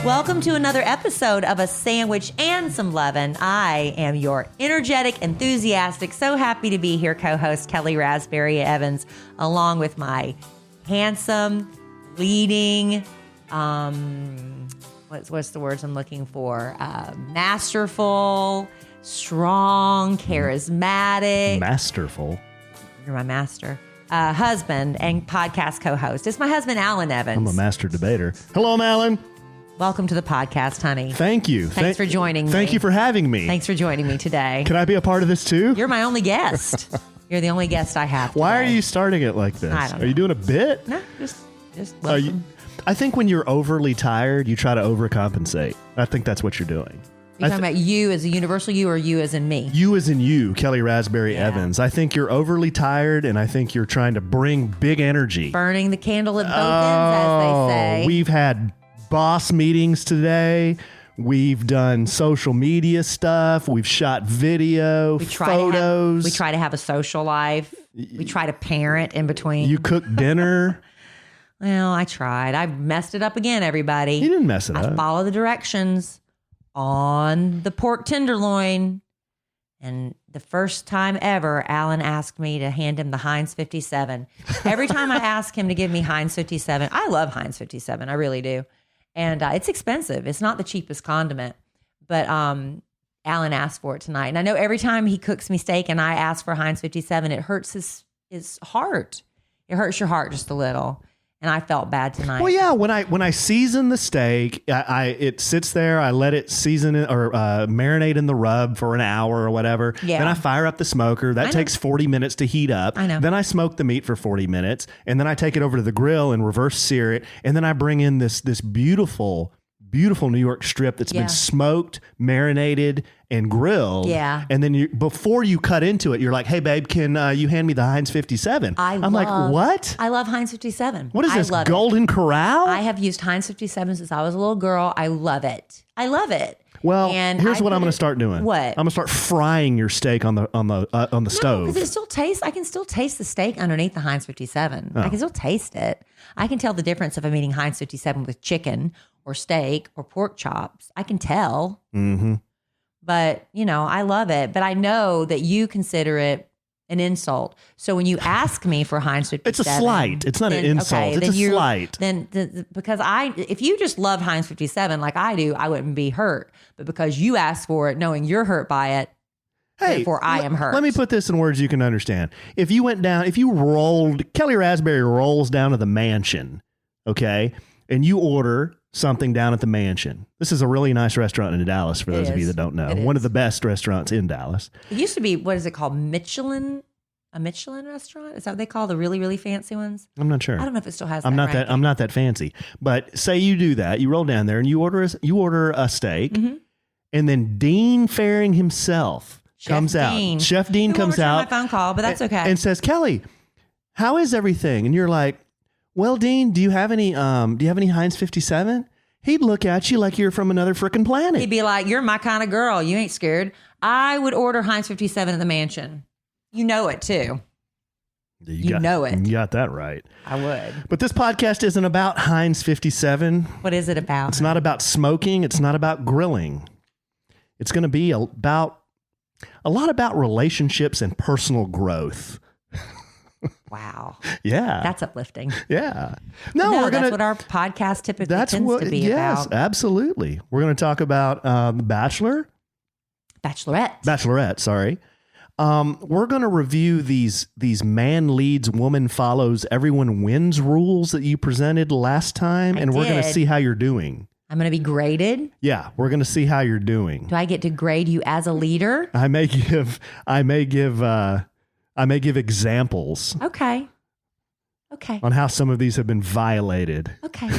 Welcome to another episode of A Sandwich and Some Lovin'. I am your energetic, enthusiastic, so happy to be here co-host Kellie Raspberry Evans, along with my handsome, leading, what's the words I'm looking for? Masterful, strong, charismatic. Masterful. You're my master. Husband and podcast co-host. It's my husband, Alan Evans. I'm a master debater. Hello, I'm Alan. Welcome to the podcast, honey. Thank you. Thanks for joining me. Thank you for having me. Thanks for joining me today. Can I be a part of this too? You're my only guest. You're the only guest I have today. Why are you starting it like this? I don't know. Are you doing a bit? No, just welcome. I think when you're overly tired, you try to overcompensate. I think that's what you're doing. You're talking about you as a universal you or you as in me? You as in you, Kellie Raspberry Evans. I think you're overly tired, and I think you're trying to bring big energy. Burning the candle at both ends, as they say. We've had boss meetings today. We've done social media stuff. We've shot video, photos. We try to have a social life. We try to parent in between. You cook dinner. Well, I tried. I messed it up again, everybody. You didn't mess it up. I follow the directions on the pork tenderloin. And the first time ever, Alan asked me to hand him the Heinz 57. Every time I ask him to give me Heinz 57, I love Heinz 57. I really do. And it's expensive. It's not the cheapest condiment. But Alan asked for it tonight. And I know every time he cooks me steak and I ask for Heinz 57, it hurts his heart. It hurts your heart just a little. And I felt bad tonight. Well, yeah, when I season the steak, it sits there. I let it season it or marinate in the rub for an hour or whatever. Yeah. Then I fire up the smoker. That takes 40 minutes to heat up. I know. Then I smoke the meat for 40 minutes, and then I take it over to the grill and reverse sear it. And then I bring in this beautiful New York strip that's been smoked, marinated, and grilled. Yeah. And then before you cut into it, you're like, hey, babe, can you hand me the Heinz 57? I'm like, what? I love Heinz 57. What is this, Golden Corral? I have used Heinz 57 since I was a little girl. I love it. I love it. Well, and here's what I'm going to start doing. What? I'm going to start frying your steak on the stove. Because it still tastes. I can still taste the steak underneath the Heinz 57. I can still taste it. I can tell the difference if I'm eating Heinz 57 with chicken or steak or pork chops. I can tell. Mm-hmm. But I love it. But I know that you consider it an insult. So when you ask me for Heinz 57, it's a slight. It's not an insult. Okay, it's a slight. Because if you just love Heinz 57 like I do, I wouldn't be hurt. But because you asked for it, knowing you're hurt by it, therefore I am hurt. Let me put this in words you can understand. If you rolled, Kellie Raspberry rolls down to the mansion, okay, and you order something down at the mansion. This is a really nice restaurant in Dallas, for those of you that don't know. One of the best restaurants in Dallas. It used to be, what is it called? Michelin? A Michelin restaurant? Is that what they call the really, really fancy ones? I'm not sure. I don't know if it still has I'm not that fancy. But say you do that. You roll down there and you order a steak, and then Dean Faring himself comes out. Chef Dean comes out. My phone call, but that's okay. And says, Kellie, how is everything? And you're like, well, Dean, do you have any Heinz 57? He'd look at you like you're from another freaking planet. He'd be like, you're my kind of girl. You ain't scared. I would order Heinz 57 at the mansion. You know it too. You know it. You got that right. I would. But this podcast isn't about Heinz 57. What is it about? It's not about smoking. It's not about grilling. It's going to be a lot about relationships and personal growth. Wow. Yeah. That's uplifting. Yeah. That's what our podcast typically tends to be about. Yes, absolutely. We're going to talk about Bachelorette, sorry. We're going to review these man leads, woman follows, everyone wins rules that you presented last time, and we're going to see how you're doing. I'm going to be graded? Yeah, we're going to see how you're doing. Do I get to grade you as a leader? I may give examples. Okay. On how some of these have been violated. Okay.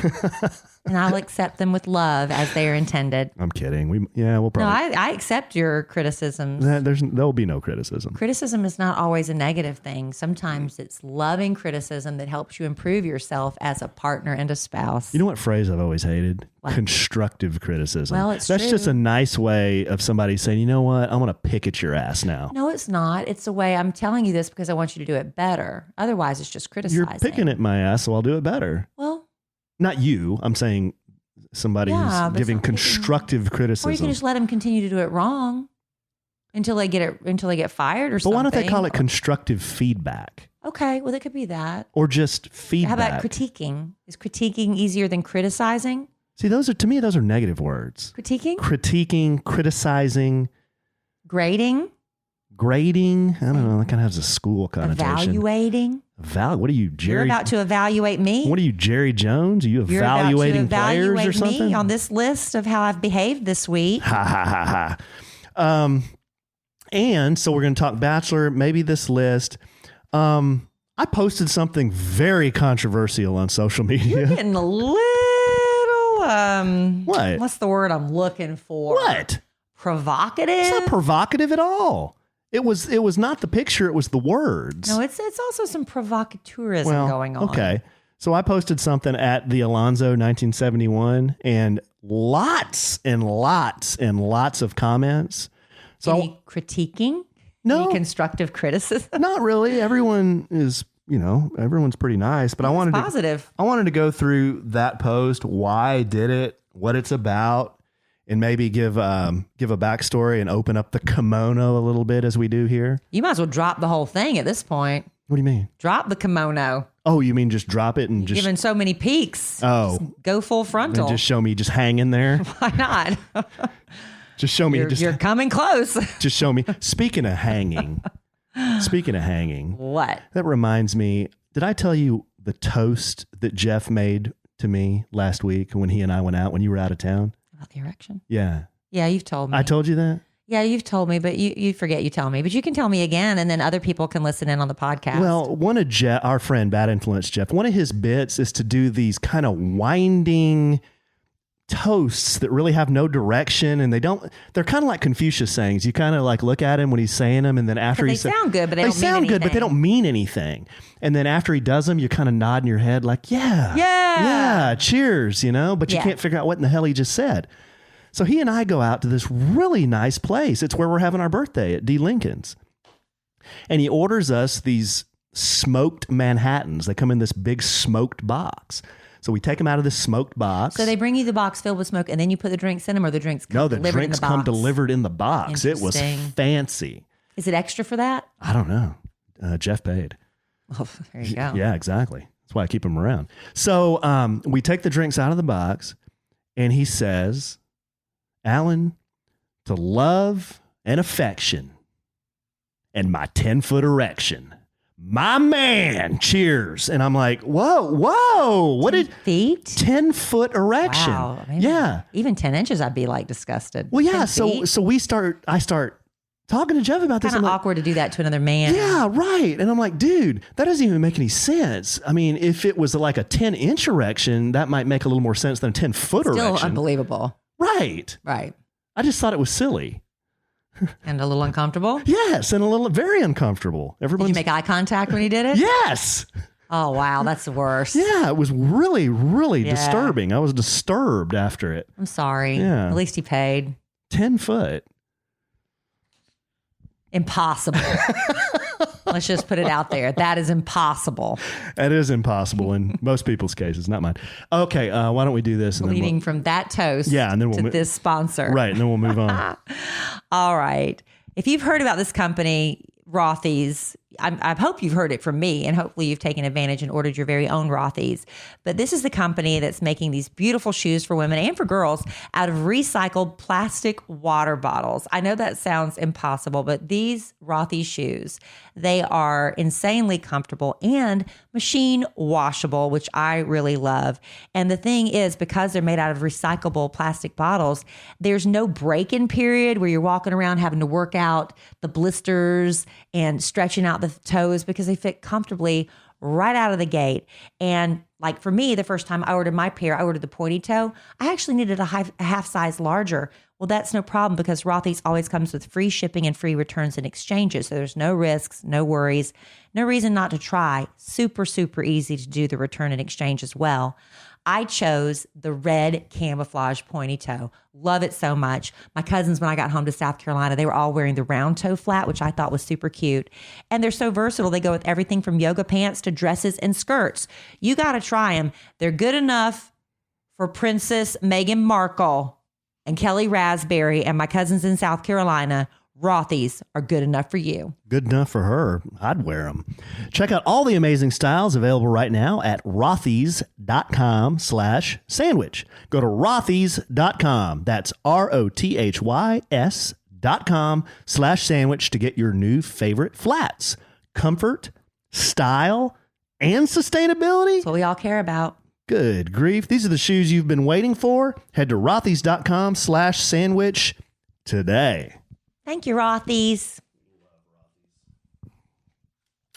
And I'll accept them with love as they are intended. I'm kidding. We'll probably. No, I accept your criticisms. There'll be no criticism. Criticism is not always a negative thing. Sometimes it's loving criticism that helps you improve yourself as a partner and a spouse. You know what phrase I've always hated? What? Constructive criticism. Well, That's true. just a nice way of somebody saying, you know what? I'm going to pick at your ass now. No, it's not. It's a way I'm telling you this because I want you to do it better. Otherwise, it's just criticizing. You're picking at my ass, so I'll do it better. Well, not you. I'm saying somebody Yeah, who's but giving some- constructive criticism. Or you can just let them continue to do it wrong until they get fired or but something. why don't they call it constructive feedback Okay, well, it could be that. or just feedback? How about critiquing? Is critiquing easier than criticizing? See, to me, those are negative words. Critiquing? Critiquing, criticizing, Grading? grading. I don't know. That kind of has a school connotation. Evaluating? What are you, Jerry? You're about to evaluate me? What are you, Jerry Jones? Are you You're about to evaluating players or evaluate something? me on this list of how I've behaved this week. Ha ha ha ha. And so we're going to talk Bachelor, maybe this list. I posted something very controversial on social media. You're getting a little, What? What's the word I'm looking for? What? Provocative? It's not provocative at all. It was not the picture, it was the words. No, it's also some provocateurism going on. Okay. So I posted something at the Alonzo 1971 and lots and lots and lots of comments. So Any critiquing? No. Any constructive criticism? not really. Everyone is, everyone's pretty nice, but I wanted to go through that post, why I did it, what it's about, and maybe give a backstory and open up the kimono a little bit as we do here. You might as well drop the whole thing at this point. What do you mean? Drop the kimono. Oh, you mean just drop it and just Given so many peaks. Oh. Just go full frontal. and just show me just hanging there? Why not? Just show me You're coming close. just show me. Speaking of hanging, What? that reminds me, did I tell you the toast that Jeff made to me last week when he and I went out when you were out of town? About the erection? Yeah. Yeah, you've told me. I told you that? Yeah, you've told me, but you forget you tell me. But you can tell me again, and then other people can listen in on the podcast. Well, one of our friend, Bad Influence Jeff, one of his bits is to do these kind of winding toasts that really have no direction, and they're kind of like Confucius sayings. You kind of like look at him when he's saying them, and then after they sound good, but they don't mean sound good, but they anything. don't mean anything. And then after he does them, you kind of nod in your head like, yeah, cheers, but you Yeah. can't figure out what in the hell he just said. So he and I go out to this really nice place. It's where we're having our birthday at D. Lincoln's. And he orders us these smoked Manhattans. They come in this big smoked box. So we take them out of this smoked box. So they bring you the box filled with smoke, and then you put the drinks in them, or the drinks come No, the delivered drinks in the come box? delivered in the box. It was Interesting. fancy. Is it extra for that? I don't know. Jeff paid. Oh, there you go. Yeah, exactly. That's why I keep them around. So we take the drinks out of the box, and he says, Alan, to love and affection and my 10-foot erection, my man, cheers. And I'm like, whoa, what did Feet? 10-foot erection? Wow. Maybe Yeah. Even 10 inches, I'd be like disgusted. Well, yeah. 10 So feet? I start talking to Jeff about this. Kind I'm of like, awkward to do that to another man. yeah, right. And I'm like, dude, that doesn't even make any sense. I mean, if it was like a 10-inch erection, that might make a little more sense than a 10-foot Still erection. unbelievable. Right. Right. I just thought it was silly. And a little uncomfortable. Yes, and very uncomfortable. Did Everyone's you make eye contact when you did it? yes. Oh, wow. That's the worst. Yeah, it was really, really Yeah. disturbing. I was disturbed after it. I'm sorry. Yeah. At least he paid. 10-foot. Impossible. Let's just put it out there. That is impossible. That is impossible in most people's cases, not mine. Okay, why don't we do this? And then Leading from that toast Yeah, and then we'll to mo- this sponsor. right, and then we'll move on. All right. If you've heard about this company, Rothy's, I hope you've heard it from me, and hopefully you've taken advantage and ordered your very own Rothy's. But this is the company that's making these beautiful shoes for women and for girls out of recycled plastic water bottles. I know that sounds impossible, but these Rothy's shoes, they are insanely comfortable and machine washable, which I really love. And the thing is, because they're made out of recyclable plastic bottles, there's no break-in period where you're walking around having to work out the blisters and stretching out the toes, because they fit comfortably right out of the gate. And like for me, the first time I ordered my pair, I ordered the pointy toe. I actually needed a half size larger. Well, that's no problem, because Rothy's always comes with free shipping and free returns and exchanges. So there's no risks, no worries, no reason not to try. Super, super easy to do the return and exchange as well. I chose the red camouflage pointy toe. Love it so much. My cousins, when I got home to South Carolina, they were all wearing the round toe flat, which I thought was super cute. And they're so versatile. They go with everything from yoga pants to dresses and skirts. You got to try them. They're good enough for Princess Meghan Markle and Kellie Raspberry and my cousins in South Carolina, Rothy's are good enough for you. Good enough for her. I'd wear them. Check out all the amazing styles available right now at rothys.com/sandwich. Go to rothys.com. That's rothys.com/sandwich to get your new favorite flats. Comfort, style, and sustainability. That's what we all care about. Good grief. These are the shoes you've been waiting for. Head to rothys.com/sandwich today. Thank you, Rothy's.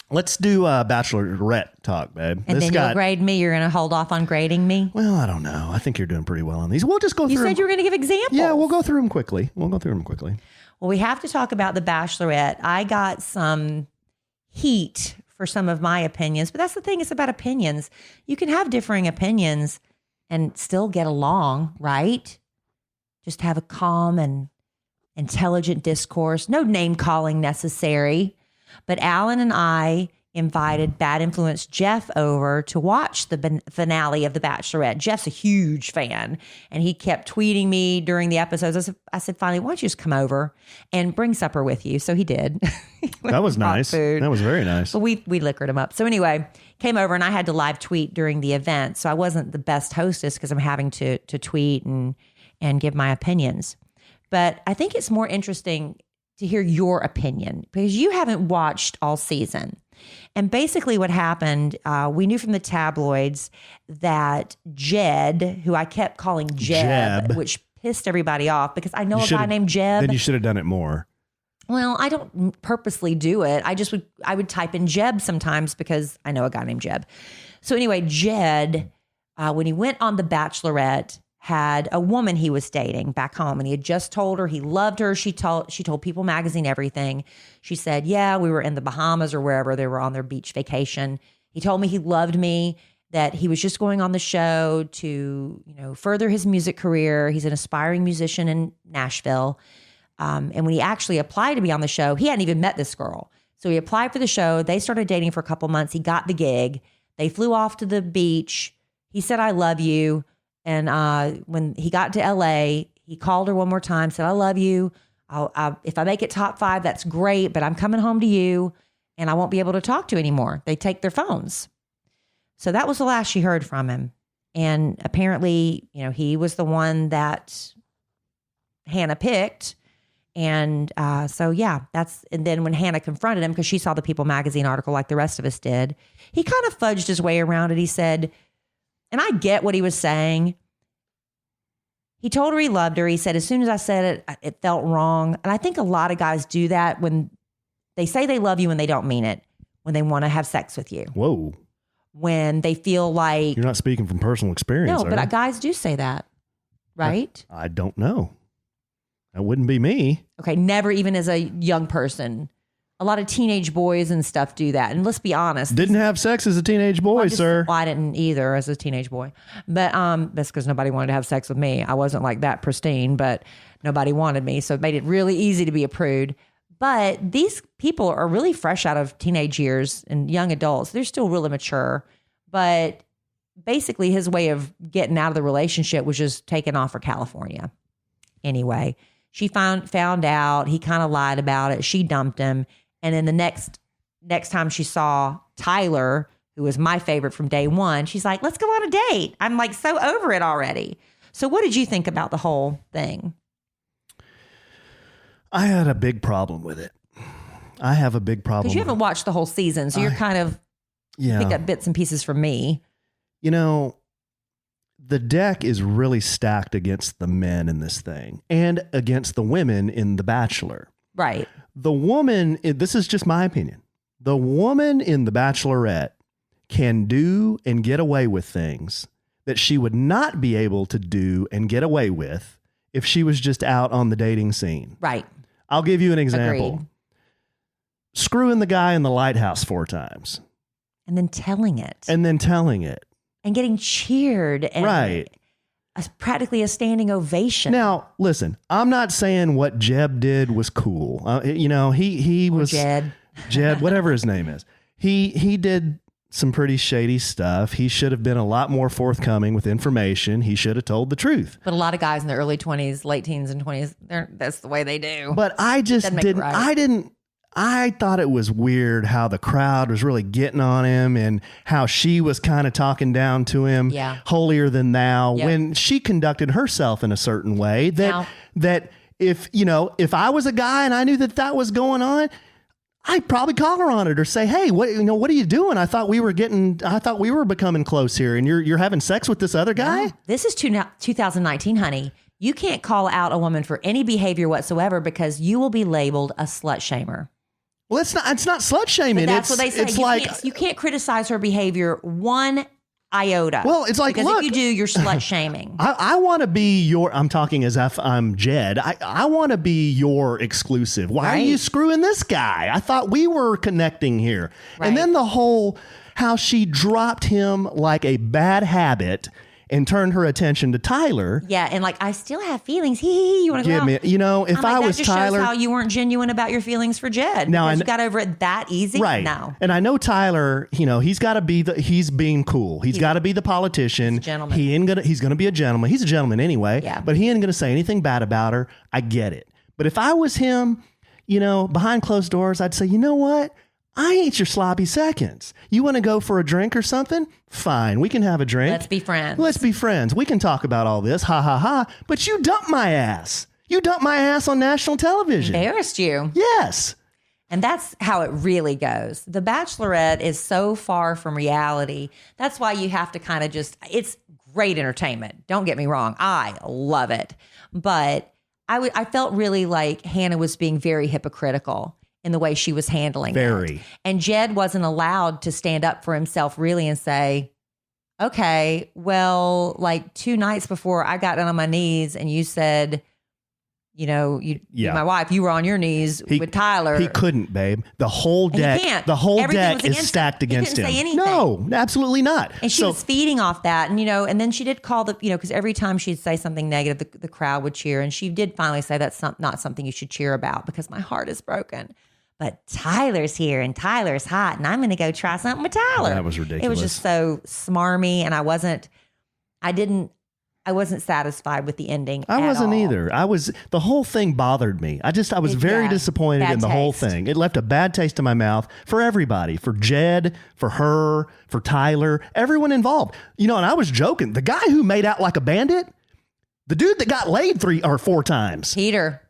Let's do Bachelorette talk, babe. And then you'll grade me. You're going to hold off on grading me? Well, I don't know. I think you're doing pretty well on these. We'll just go through You said you were going to give examples. Yeah, we'll go through them quickly. Well, we have to talk about The Bachelorette. I got some heat for some of my opinions, but that's the thing. It's about opinions. You can have differing opinions and still get along, right? Just have a calm and intelligent discourse. No name calling necessary. But Alan and I invited Bad Influence Jeff over to watch the finale of The Bachelorette. Jeff's a huge fan, and he kept tweeting me during the episodes. I said, finally, why don't you just come over and bring supper with you? So he did. That was nice. Food. That was very nice. But we liquored him up. So anyway, came over, and I had to live tweet during the event. So I wasn't the best hostess because I'm having to tweet and give my opinions. But I think it's more interesting to hear your opinion because you haven't watched all season. And basically what happened, we knew from the tabloids that Jed, who I kept calling Jeb, which pissed everybody off because I know a guy named Jeb. Then you should have done it more. Well, I don't purposely do it. I would type in Jeb sometimes because I know a guy named Jeb. So anyway, Jed, when he went on The Bachelorette, had a woman he was dating back home, and he had just told her he loved her. She told People magazine everything. She said, yeah, we were in the Bahamas or wherever they were on their beach vacation. He told me he loved me, that he was just going on the show to, further his music career. He's an aspiring musician in Nashville. And when he actually applied to be on the show, he hadn't even met this girl. So he applied for the show. They started dating for a couple months. He got the gig. They flew off to the beach. He said, I love you. And when he got to LA, he called her one more time, said, I love you. If I make it top 5, that's great, but I'm coming home to you and I won't be able to talk to you anymore. They take their phones. So that was the last she heard from him. And apparently, he was the one that Hannah picked. And and then when Hannah confronted him, because she saw the People magazine article like the rest of us did, he kind of fudged his way around it. He said, and I get what he was saying. He told her he loved her. He said, as soon as I said it, it felt wrong. And I think a lot of guys do that when they say they love you and they don't mean it, when they want to have sex with you. Whoa. When they feel like... You're not speaking from personal experience, No, but guys do say that, right? I don't know. That wouldn't be me. Okay, never even as a young person. A lot of teenage boys and stuff do that. And let's be honest. Didn't have sex as a teenage boy, sir. Well, I didn't either as a teenage boy. But that's because nobody wanted to have sex with me. I wasn't like that pristine, but nobody wanted me. So it made it really easy to be a prude. But these people are really fresh out of teenage years and young adults. They're still really mature. But basically his way of getting out of the relationship was just taking off for California. Anyway, she found out. He kind of lied about it. She dumped him. And then the next time she saw Tyler, who was my favorite from day one, she's like, let's go on a date. I'm like so over it already. So what did you think about the whole thing? I had a big problem with it. I have a big problem. Because you haven't watched the whole season. So you're kind of pick up bits and pieces from me. The deck is really stacked against the men in this thing and against the women in The Bachelor. Right. The woman, this is just my opinion. The woman in The Bachelorette can do and get away with things that she would not be able to do and get away with if she was just out on the dating scene. Right. I'll give you an example. Agreed. Screwing the guy in the lighthouse 4 times. And then telling it. And getting cheered. And right. Practically a standing ovation. Now, listen, I'm not saying what Jeb did was cool. He was Jed, whatever his name is. He did some pretty shady stuff. He should have been a lot more forthcoming with information. He should have told the truth. But a lot of guys in their early 20s, late teens and 20s, that's the way they do. But I just Doesn't make it right. I thought it was weird how the crowd was really getting on him and how she was kind of talking down to him, holier than thou, when she conducted herself in a certain way that if I was a guy and I knew that was going on, I'd probably call her on it or say, "Hey, what are you doing? I thought we were becoming close here, and you're having sex with this other guy." No, this is 2019, honey. You can't call out a woman for any behavior whatsoever because you will be labeled a slut shamer. Well, it's not slut shaming. But that's what they say. You can't criticize her behavior one iota. Well, it's like, because look, if you do, you're slut shaming. I want to be I'm talking as if I'm Jed. I want to be your exclusive. Why are you screwing this guy? I thought we were connecting here. Right. And then the whole, how she dropped him like a bad habit and turned her attention to Tyler. Yeah, and like, I still have feelings. You want to give me, if I was that just Tyler, shows how you weren't genuine about your feelings for Jed. Now you got over it that easy. Right. No. And I know Tyler, he's got to be he's being cool. He's got to be the politician. He's a gentleman. He's going to be a gentleman. He's a gentleman anyway. Yeah. But he ain't going to say anything bad about her. I get it. But if I was him, behind closed doors, I'd say, you know what? I ain't your sloppy seconds. You want to go for a drink or something? Fine, we can have a drink. Let's be friends. We can talk about all this. Ha, ha, ha. But you dumped my ass. You dumped my ass on national television. Embarrassed you. Yes. And that's how it really goes. The Bachelorette is so far from reality. That's why you have to kind of it's great entertainment. Don't get me wrong. I love it. But I felt really like Hannah was being very hypocritical in the way she was handling it. And Jed wasn't allowed to stand up for himself really and say, okay, well, like 2 nights before I got down on my knees and you said, my wife, you were on your knees with Tyler. He couldn't, babe. The whole deck is stacked against him. Say anything. No, absolutely not. And she was feeding off that. And, and then she did call because every time she'd say something negative, the crowd would cheer. And she did finally say, that's not something you should cheer about because my heart is broken. But Tyler's here and Tyler's hot and I'm going to go try something with Tyler. That was ridiculous. It was just so smarmy and I wasn't satisfied with the ending. I wasn't all. either. The whole thing bothered me. I was very disappointed in the whole thing. It left a bad taste in my mouth for everybody, for Jed, for her, for Tyler, everyone involved. And I was joking. The guy who made out like a bandit, the dude that got laid 3 or 4 times. Peter.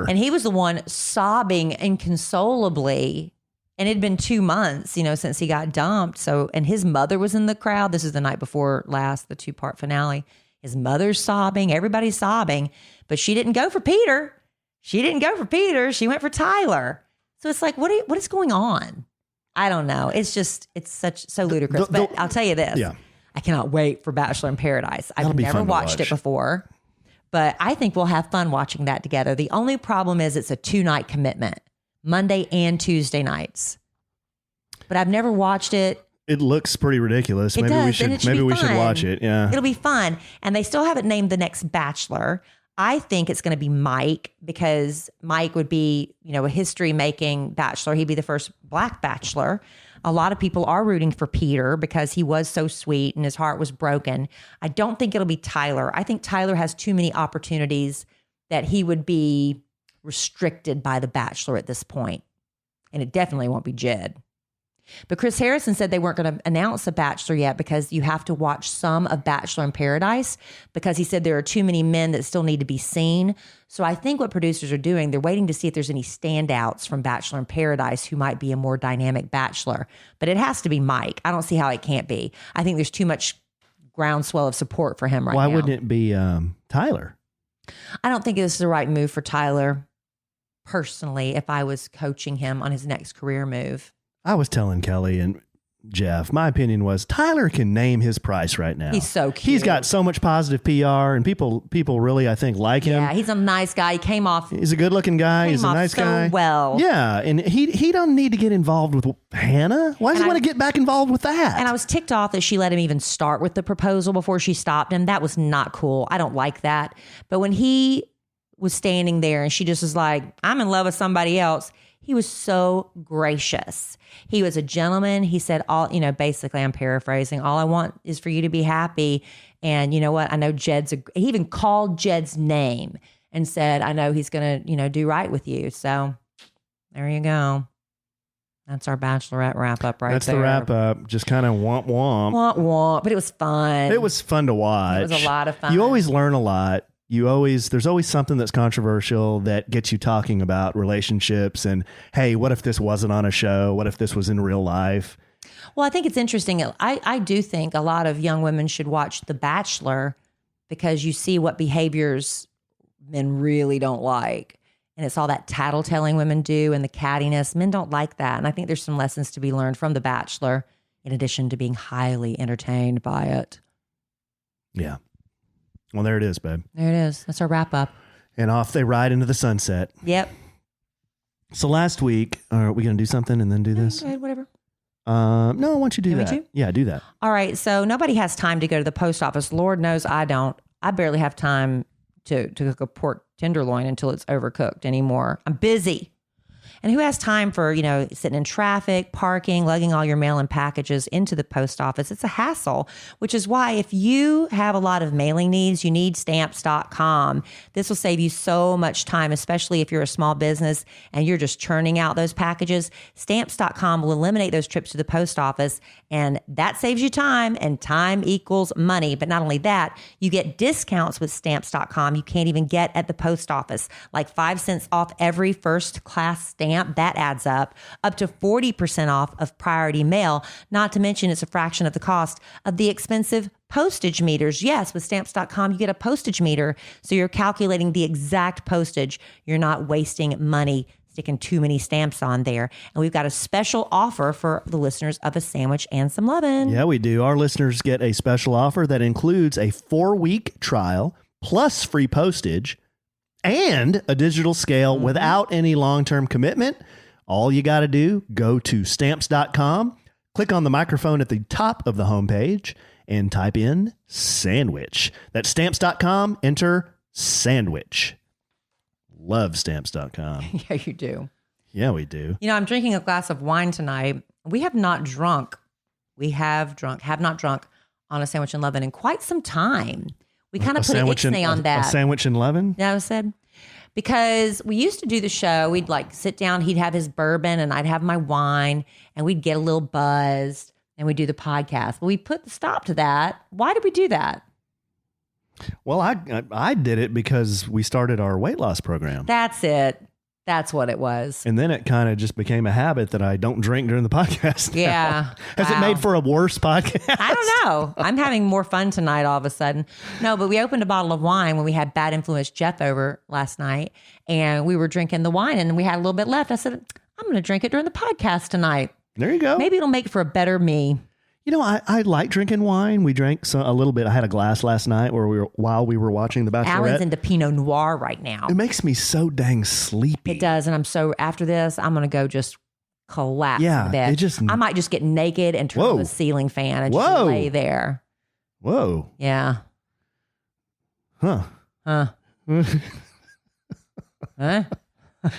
And he was the one sobbing inconsolably. And it'd been 2 months, since he got dumped. So, and his mother was in the crowd. This is the night before last, the 2-part finale. His mother's sobbing. Everybody's sobbing. But she didn't go for Peter. She went for Tyler. So it's like, what is going on? I don't know. It's so ludicrous. But I'll tell you this. Yeah. I cannot wait for Bachelor in Paradise. I've never watched it before, but I think we'll have fun watching that together. The only problem is it's a 2-night commitment, Monday and Tuesday nights. But I've never watched it. It looks pretty ridiculous. Maybe we should watch it. Yeah. It'll be fun. And they still haven't named the next Bachelor. I think it's going to be Mike because Mike would be, a history-making Bachelor. He'd be the first Black Bachelor. A lot of people are rooting for Peter because he was so sweet and his heart was broken. I don't think it'll be Tyler. I think Tyler has too many opportunities that he would be restricted by the Bachelor at this point. And it definitely won't be Jed. But Chris Harrison said they weren't going to announce a Bachelor yet because you have to watch some of Bachelor in Paradise because he said there are too many men that still need to be seen. So I think what producers are doing, they're waiting to see if there's any standouts from Bachelor in Paradise who might be a more dynamic Bachelor. But it has to be Mike. I don't see how it can't be. I think there's too much groundswell of support for him right now. Why wouldn't it be Tyler? I don't think this is the right move for Tyler personally if I was coaching him on his next career move. I was telling Kelly and Jeff, my opinion was Tyler can name his price right now. He's so cute. He's got so much positive PR and people really, I think, like him. Yeah, he's a nice guy. He came off. He's a good looking guy. He's a nice guy. Well. Yeah. And he don't need to get involved with Hannah. Why does he want to get back involved with that? And I was ticked off that she let him even start with the proposal before she stopped him. That was not cool. I don't like that. But when he was standing there and she just was like, I'm in love with somebody else. He was so gracious. He was a gentleman. He said basically I'm paraphrasing, all I want is for you to be happy. And you know what? I know he even called Jed's name and said, I know he's going to, do right with you. So there you go. That's our Bachelorette wrap up right That's there. That's the wrap up. Just kind of womp womp. Womp womp. But it was fun. It was fun to watch. It was a lot of fun. You always learn a lot. There's always something that's controversial that gets you talking about relationships and, hey, what if this wasn't on a show? What if this was in real life? Well, I think it's interesting. I do think a lot of young women should watch The Bachelor because you see what behaviors men really don't like. And it's all that tattletelling women do and the cattiness. Men don't like that. And I think there's some lessons to be learned from The Bachelor in addition to being highly entertained by it. Yeah. Well, there it is, babe. There it is. That's our wrap up. And off they ride into the sunset. Yep. So last week, are we going to do something and then do this? Go ahead, whatever. No, why don't you do that? Me too? Yeah, do that. All right. So nobody has time to go to the post office. Lord knows I don't. I barely have time to cook a pork tenderloin until it's overcooked anymore. I'm busy. And who has time for, sitting in traffic, parking, lugging all your mail-in packages into the post office? It's a hassle, which is why if you have a lot of mailing needs, you need stamps.com. This will save you so much time, especially if you're a small business and you're just churning out those packages. Stamps.com will eliminate those trips to the post office, and that saves you time, and time equals money. But not only that, you get discounts with stamps.com you can't even get at the post office, like 5 cents off every first class stamp. That adds up to 40% off of priority mail, not to mention it's a fraction of the cost of the expensive postage meters. Yes, with stamps.com, you get a postage meter, so you're calculating the exact postage. You're not wasting money sticking too many stamps on there. And we've got a special offer for the listeners of A Sandwich and Some Lovin'. Yeah, we do. Our listeners get a special offer that includes a 4-week trial plus free postage and a digital scale without any long-term commitment. All you got to do, go to stamps.com, click on the microphone at the top of the homepage, and type in sandwich. That's stamps.com, enter sandwich. Love stamps.com. Yeah, you do. Yeah, we do. I'm drinking a glass of wine tonight. We have not drunk. Have not drunk on A Sandwich and Lovin' in quite some time. We kind of put an ixnay on that. A sandwich and lovin'? Yeah, I said. Because we used to do the show. We'd sit down, he'd have his bourbon and I'd have my wine and we'd get a little buzzed and we'd do the podcast. But we put the stop to that. Why did we do that? Well, I did it because we started our weight loss program. That's it. That's what it was. And then it kind of just became a habit that I don't drink during the podcast. Yeah. Has it made for a worse podcast? I don't know. I'm having more fun tonight all of a sudden. No, but we opened a bottle of wine when we had Bad Influence Jeff over last night and we were drinking the wine and we had a little bit left. I said, I'm going to drink it during the podcast tonight. There you go. Maybe it'll make for a better me. I like drinking wine. We drank a little bit. I had a glass last night while we were watching The Bachelorette. Alan's into Pinot Noir right now. It makes me so dang sleepy. It does. And after this, I'm going to go just collapse in the bed. I might just get naked and turn on the ceiling fan and just lay there. Whoa. Yeah. Huh. Huh?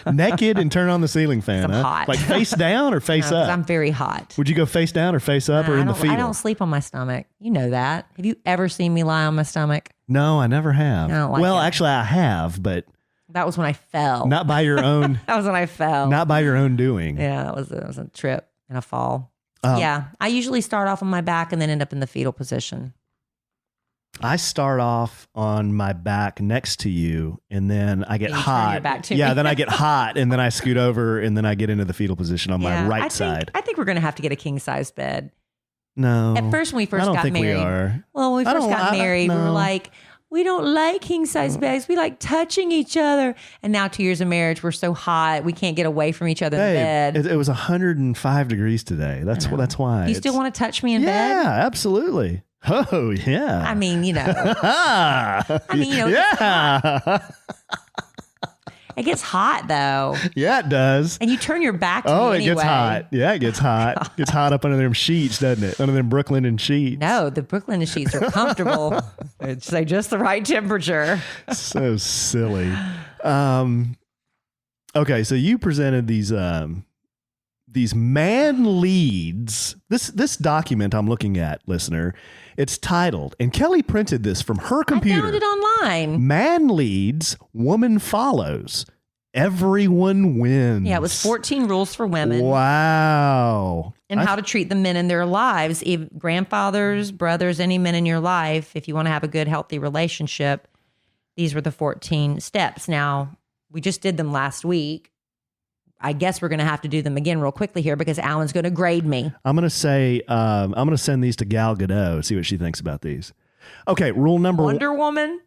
Naked and turn on the ceiling fan. I'm hot. Like face down or face up? I'm very hot. Would you go face down or face up or in the fetal? I don't sleep on my stomach. You know that. Have you ever seen me lie on my stomach? No, I never have. I don't like it. Actually, I have, but that was when I fell. Not by your own. That was when I fell. Not by your own doing. Yeah, it was a trip and a fall. Yeah, I usually start off on my back and then end up in the fetal position. I start off on my back next to you, and then I get hot. Turn your back to me. Then I get hot, and then I scoot over, and then I get into the fetal position on my right side. I think we're going to have to get a king size bed. No. At first, when we first got married. We are. Well, when we first got married, we were like, we don't like king size beds. We like touching each other. And now 2 years of marriage, we're so hot, we can't get away from each other in bed. It was 105 degrees today. That's why. You still want to touch me in bed? Yeah, absolutely. Oh, yeah. I mean, yeah. It gets hot, though. Yeah, it does. And you turn your back to me anyway. It gets hot. Yeah, it gets hot. It gets hot up under them sheets, doesn't it? Under them Brooklyn sheets. No, the Brooklyn sheets are comfortable. They just the right temperature. So silly. Okay, so you presented these man leads. This document I'm looking at, listener, it's titled, and Kellie printed this from her computer. I found it online. Man leads, woman follows. Everyone wins. Yeah, it was 14 rules for women. Wow. And how to treat the men in their lives, even grandfathers, brothers, any men in your life. If you want to have a good, healthy relationship, these were the 14 steps. Now, we just did them last week. I guess we're going to have to do them again real quickly here because Alan's going to grade me. I'm going to say, I'm going to send these to Gal Gadot, see what she thinks about these. Okay, rule number one. Wonder Woman?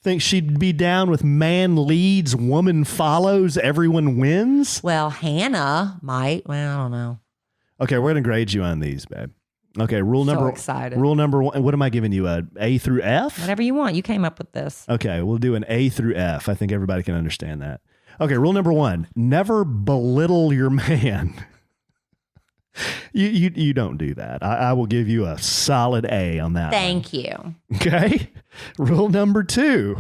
Think she'd be down with man leads, woman follows, everyone wins? Well, Hannah might. Well, I don't know. Okay, we're going to grade you on these, babe. Okay, rule number one. What am I giving you? A through F? Whatever you want. You came up with this. Okay, we'll do an A through F. I think everybody can understand that. Okay, rule number one, never belittle your man. You don't do that. I will give you a solid A on that. Thank you. Okay. Rule number two,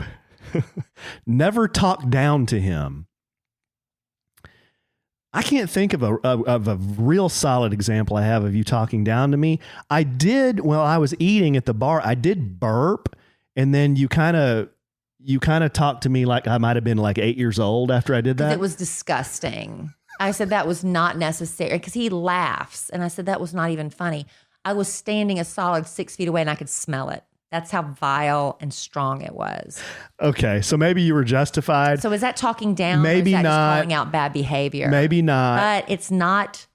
never talk down to him. I can't think of a real solid example I have of you talking down to me. I did, while I was eating at the bar, I did burp, and then you kind of talked to me like I might have been like 8 years old after I did that. It was disgusting. I said that was not necessary because he laughs. And I said that was not even funny. I was standing a solid 6 feet away and I could smell it. That's how vile and strong it was. Okay. So maybe you were justified. So is that talking down? Maybe or is that not. Just calling out bad behavior? Maybe not. But it's not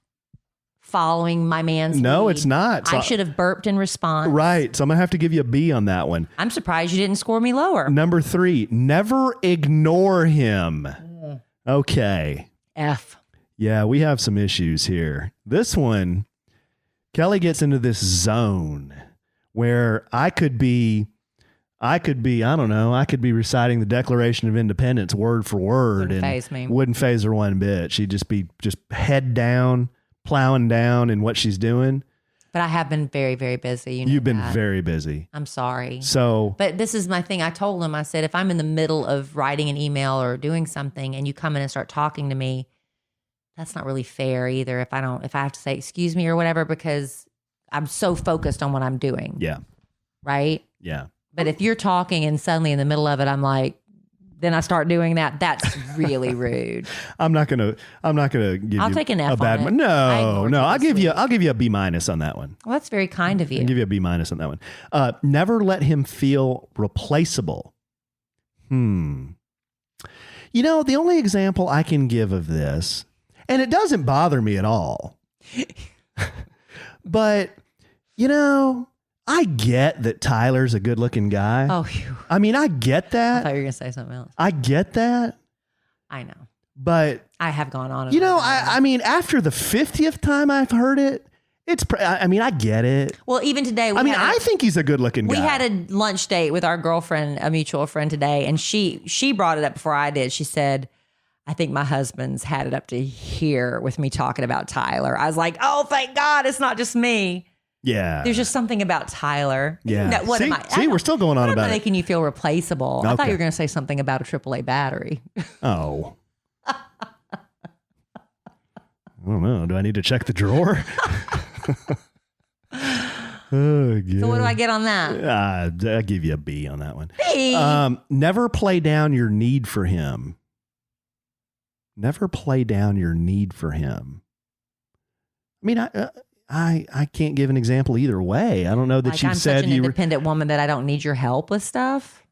following my man's No, lead. it's not. So I should have burped in response. Right. So I'm going to have to give you a B on that one. I'm surprised you didn't score me lower. Number three, never ignore him. Okay. F. Yeah, we have some issues here. This one, Kellie gets into this zone where I could be, I don't know, I could be reciting the Declaration of Independence word for word. Wouldn't faze me. Wouldn't faze her one bit. She'd just be head down, plowing down in what she's doing. But I have been very, very busy. You've been very busy. I'm sorry. So, but this is my thing. I told him, I said, if I'm in the middle of writing an email or doing something and you come in and start talking to me, that's not really fair either. If I have to say, excuse me or whatever, because I'm so focused on what I'm doing. Yeah. Right. Yeah. But if you're talking and suddenly in the middle of it, I'm like, then I start doing that. That's really rude. I'm not gonna give I'll you take an F a bad on it. one. No. I'll give you a B- on that one. Well, that's very kind of you. I'll give you a B- on that one. Never let him feel replaceable. You know, the only example I can give of this, and it doesn't bother me at all, but you know, I get that Tyler's a good-looking guy. Oh, phew. I mean, I get that. I thought you were going to say something else. I get that. I know. But I have gone on. You know, I mean, after the 50th time I've heard it, I mean, I get it. Well, even today, I think he's a good-looking guy. We had a lunch date with our girlfriend, a mutual friend today, and she brought it up before I did. She said, I think my husband's had it up to here with me talking about Tyler. I was like, oh, thank God, it's not just me. Yeah. There's just something about Tyler. Yeah. What am I? We're still going on about it. Making you feel replaceable. Okay. I thought you were going to say something about a AAA battery. Oh. I don't know. Do I need to check the drawer? Oh, so what do I get on that? I'll give you a B on that one. B? Never play down your need for him. Never play down your need for him. I mean, I can't give an example either way. I don't know that you've said I'm such an independent woman that I don't need your help with stuff.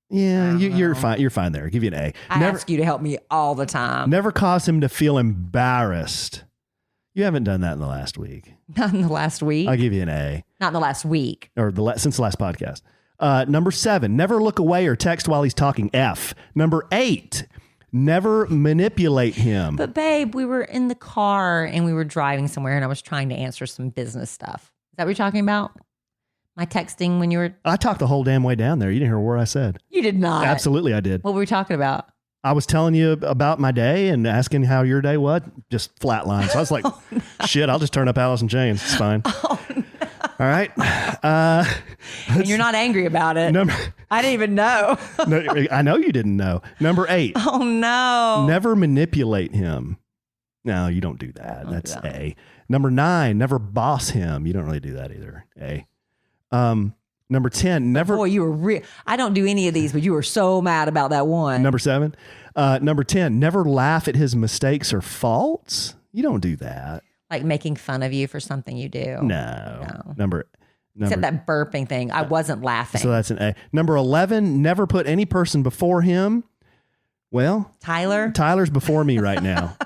Yeah, you're fine. You're fine there. I'll give you an A. I ask you to help me all the time. Never cause him to feel embarrassed. You haven't done that in the last week. Not in the last week. I'll give you an A. Not in the last week. Or since the last podcast. Number 7, never look away or text while he's talking. F. Number 8, never manipulate him. But babe, we were in the car and we were driving somewhere and I was trying to answer some business stuff. Is that what you're talking about? My texting when you were... I talked the whole damn way down there. You didn't hear a word I said. You did not. Absolutely, I did. What were we talking about? I was telling you about my day and asking how your day was. Just flatline. So I was like, shit, I'll just turn up Alice in Chains. It's fine. Oh, no. All right. And you're not angry about it. I didn't even know. No, I know you didn't know. Number 8. Oh, no. Never manipulate him. No, you don't do that. That's A. Number 9, never boss him. You don't really do that either. A. Number 10, never. Boy, you were real. I don't do any of these, but you were so mad about that one. Number 7, number 10, never laugh at his mistakes or faults. You don't do that. Like making fun of you for something you do. No. Number Except that burping thing. I wasn't laughing. So that's an A. Number 11, never put any person before him. Well, Tyler's before me right now.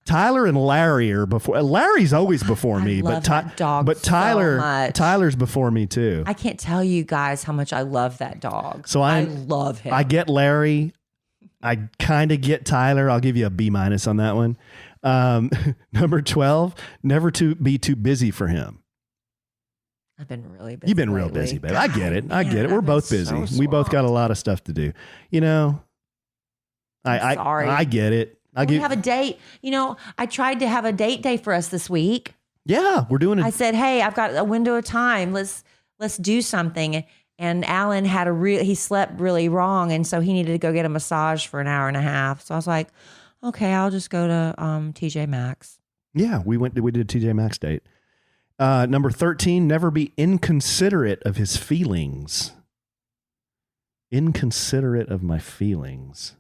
Tyler and Larry are before. Larry's always before me, but Tyler's before me too. I can't tell you guys how much I love that dog. So I love him. I get Larry. I kind of get Tyler. I'll give you a B- on that one. Number 12, never to be too busy for him. I've been really busy. You've been real lately. busy, babe. God, I get it. man, We're both busy. We both got a lot of stuff to do. You know, sorry. I get it. We have a date. You know, I tried to have a date day for us this week. Yeah, we're doing it. I said, hey, I've got a window of time. Let's do something. And Alan had he slept really wrong. And so he needed to go get a massage for an hour and a half. So I was like, okay, I'll just go to TJ Maxx. Yeah, we did a TJ Maxx date. Number 13, never be inconsiderate of his feelings. Inconsiderate of my feelings.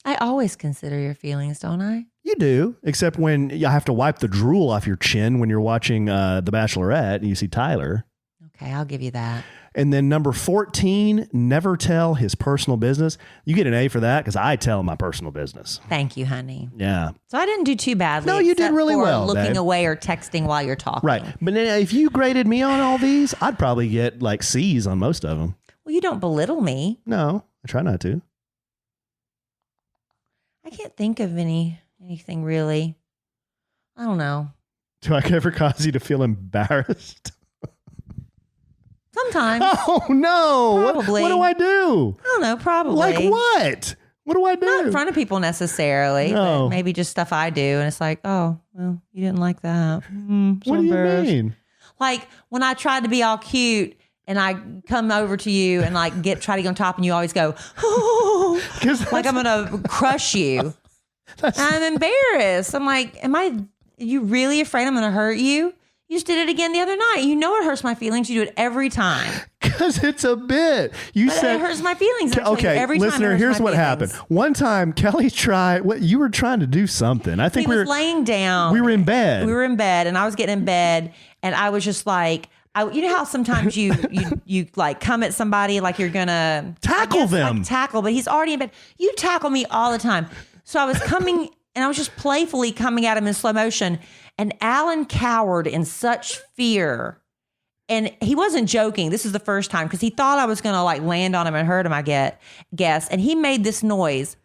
I always consider your feelings, don't I? You do, except when you have to wipe the drool off your chin when you're watching The Bachelorette and you see Tyler. Okay, I'll give you that. And then number 14, never tell his personal business. You get an A for that because I tell my personal business. Thank you, honey. Yeah. So I didn't do too badly. No, you did really well. Looking away or texting while you're talking. Right. But then if you graded me on all these, I'd probably get like C's on most of them. Well, you don't belittle me. No, I try not to. I can't think of anything really. I don't know. Do I ever cause you to feel embarrassed? Sometimes. Oh, no. Probably. What do I do? I don't know. Probably. Like what? What do I do? Not in front of people necessarily. No. But maybe just stuff I do. And it's like, oh, well, you didn't like that. What do you mean? Like when I tried to be all cute and I come over to you and like try to get on top and you always go, oh, like I'm going to crush you. I'm embarrassed. I'm like, are you really afraid I'm going to hurt you? You just did it again the other night. You know it hurts my feelings. You do it every time. Because it's a bit. You said it hurts my feelings. Okay, every listener, time here's what happened. One time, Kelly tried. You were trying to do something. I think we were laying down. We were in bed. And I was getting in bed, and I was just like, you know how sometimes you like come at somebody like you're gonna tackle them, but he's already in bed. You tackle me all the time. So I was coming, and I was just playfully coming at him in slow motion. And Alan cowered in such fear. And he wasn't joking. This is the first time because he thought I was going to like land on him and hurt him, I guess. And he made this noise.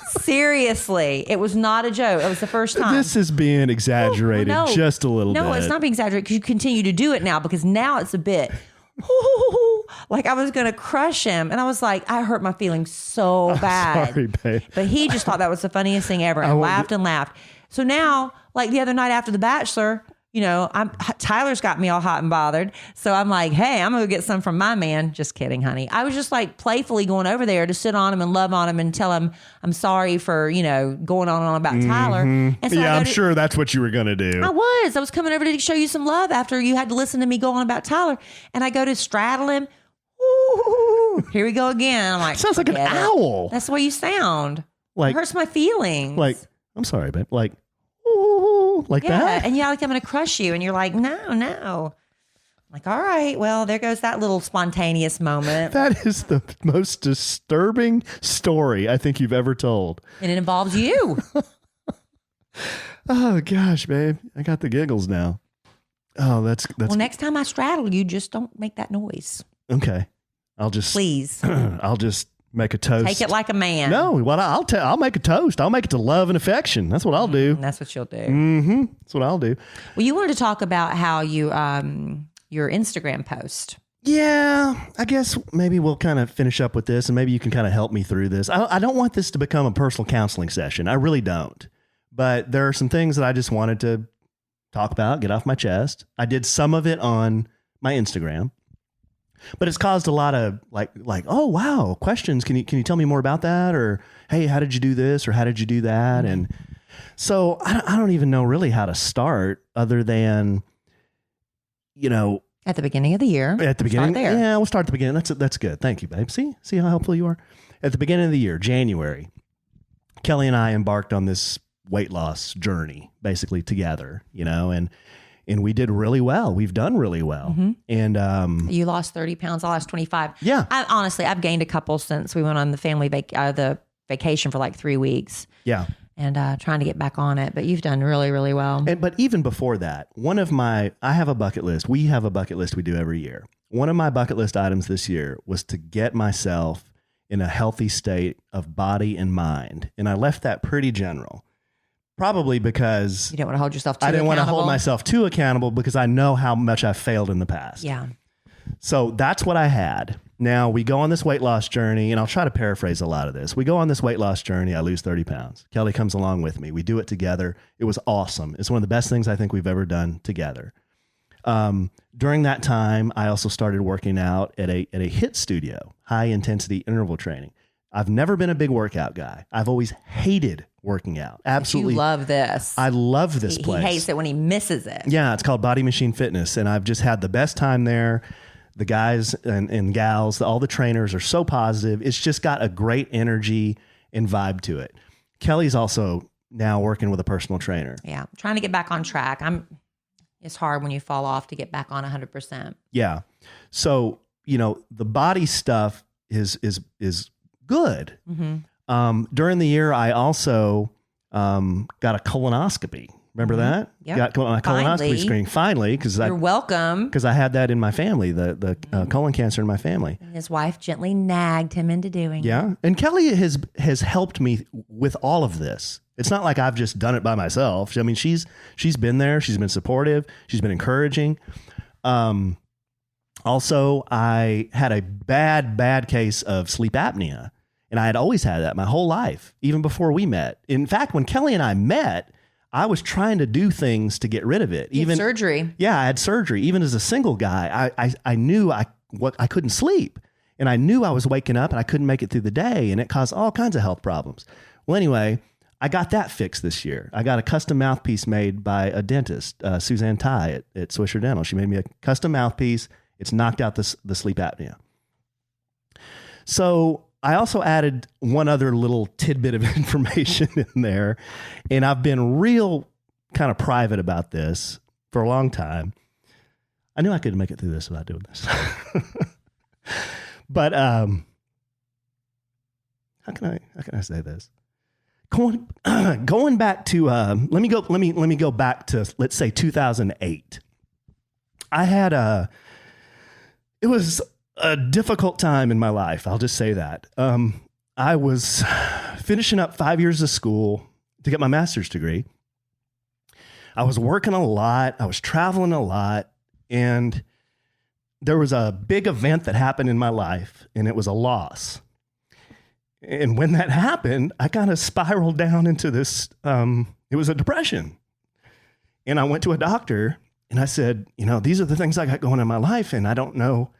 Seriously. It was not a joke. It was the first time. This is being exaggerated just a little bit. No, it's not being exaggerated because you continue to do it now because now it's a bit. Like I was going to crush him. And I was like, I hurt my feelings so bad. Sorry, babe. But he just thought that was the funniest thing ever and laughed and laughed. So now, like the other night after The Bachelor, you know, Tyler's got me all hot and bothered. So I'm like, hey, I'm going to go get some from my man. Just kidding, honey. I was just like playfully going over there to sit on him and love on him and tell him I'm sorry for, you know, going on and on about Tyler. And so I'm sure that's what you were going to do. I was coming over to show you some love after you had to listen to me go on about Tyler. And I go to straddle him. Ooh, here we go again. I'm like, sounds like an owl. That's the way you sound. Like, it hurts my feelings. Like, I'm sorry, babe. Like, ooh, like that? And like I'm going to crush you. And you're like, no. I'm like, all right, well, there goes that little spontaneous moment. That is the most disturbing story I think you've ever told. And it involves you. Oh, gosh, babe. I got the giggles now. Oh, that's well, next time I straddle you, just don't make that noise. Okay. Please. I'll just make a toast. Take it like a man. No, well, I'll make a toast. I'll make it to love and affection. That's what I'll do. That's what you'll do. Mm-hmm. That's what I'll do. Well, you wanted to talk about how you your Instagram post. Yeah, I guess maybe we'll kind of finish up with this, and maybe you can kind of help me through this. I don't want this to become a personal counseling session. I really don't. But there are some things that I just wanted to talk about, get off my chest. I did some of it on my Instagram, but it's caused a lot of like, oh, wow, questions. Can you tell me more about that? Or, hey, how did you do this? Or how did you do that? And so I don't even know really how to start other than, at the beginning of the year. At the beginning. Start there. Yeah, we'll start at the beginning. That's good. Thank you, babe. See how helpful you are? At the beginning of the year, January, Kellie and I embarked on this weight loss journey basically together, and we did really well. We've done really well. Mm-hmm. And you lost 30 pounds. I lost 25. Yeah. I've gained a couple since we went on the family the vacation for like 3 weeks. Yeah. And trying to get back on it, but you've done really, really well. But even before that, I have a bucket list. We have a bucket list we do every year. One of my bucket list items this year was to get myself in a healthy state of body and mind. And I left that pretty general, probably because you didn't want to hold yourself too I didn't want to accountable. hold myself too accountable because I know how much I've failed in the past. Yeah. So that's what I had. Now we go on this weight loss journey, and I'll try to paraphrase a lot of this. We go on this weight loss journey. I lose 30 pounds. Kellie comes along with me. We do it together. It was awesome. It's one of the best things I think we've ever done together. During that time, I also started working out at a HIIT studio, high intensity interval training. I've never been a big workout guy. I've always hated working out. Absolutely. You love this. I love this place. He hates it when he misses it. Yeah, it's called Body Machine Fitness, and I've just had the best time there. The guys and gals, all the trainers are so positive. It's just got a great energy and vibe to it. Kellie's also now working with a personal trainer. Yeah. Trying to get back on track. It's hard when you fall off to get back on 100%. Yeah. So, the body stuff is good. Mm-hmm. During the year, I also got a colonoscopy. Remember that? Yep. Got my colonoscopy Finally. screening finally You're welcome. because I had that in my family, the colon cancer in my family. And his wife gently nagged him into doing it. Yeah. And Kellie has helped me with all of this. It's not like I've just done it by myself. I mean, she's been there. She's been supportive. She's been encouraging. Also, I had a bad case of sleep apnea, and I had always had that my whole life, even before we met. In fact, when Kellie and I met, I was trying to do things to get rid of it. You had surgery. Yeah, I had surgery. Even as a single guy, I knew I couldn't sleep, and I knew I was waking up and I couldn't make it through the day, and it caused all kinds of health problems. Well, anyway, I got that fixed this year. I got a custom mouthpiece made by a dentist, Suzanne Ty at Swisher Dental. She made me a custom mouthpiece. It's knocked out the sleep apnea. So I also added one other little tidbit of information in there, and I've been real kind of private about this for a long time. I knew I could make it through this without doing this. But how can I say this? Going back to let me go back to, let's say, 2008. It was a difficult time in my life. I'll just say that. I was finishing up 5 years of school to get my master's degree. I was working a lot. I was traveling a lot. And there was a big event that happened in my life, and it was a loss. And when that happened, I kind of spiraled down into this, it was a depression. And I went to a doctor and I said, these are the things I got going in my life. And I don't know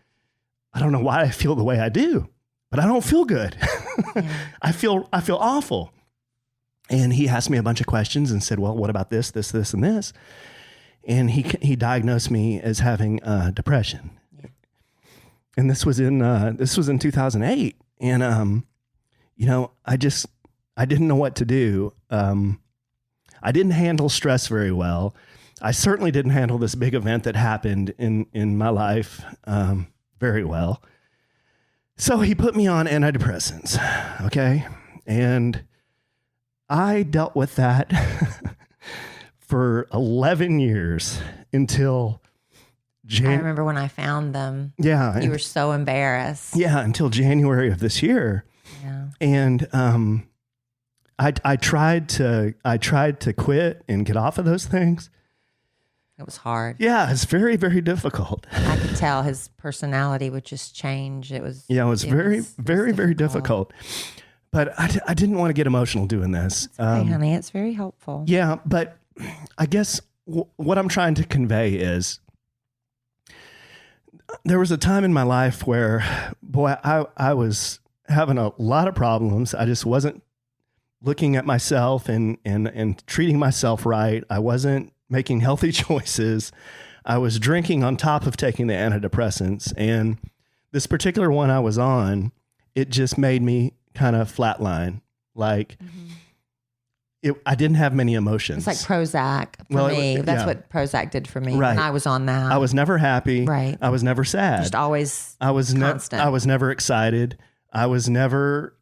why I feel the way I do, but I don't feel good. Yeah. I feel awful. And he asked me a bunch of questions and said, well, what about this, this, this, and this? And he diagnosed me as having depression. Yeah. And this was in 2008. And, I didn't know what to do. I didn't handle stress very well. I certainly didn't handle this big event that happened in my life very well. So he put me on antidepressants. Okay. And I dealt with that for 11 years until I remember when I found them. Yeah. You were so embarrassed. Yeah. Until January of this year. Yeah. And I tried to quit and get off of those things. It was hard. Yeah, it's very, very difficult. I could tell his personality would just change. It was very difficult. But I didn't want to get emotional doing this. Okay, honey, it's very helpful. Yeah, but I guess what I'm trying to convey is there was a time in my life where, boy, I was having a lot of problems. I just wasn't looking at myself and treating myself right. I wasn't making healthy choices. I was drinking on top of taking the antidepressants. And this particular one I was on, it just made me kind of flatline. Like, I didn't have many emotions. It's like Prozac for me. That's what Prozac did for me when I was on that. I was never happy. Right. I was never sad. Just always constant. I was never excited. I was never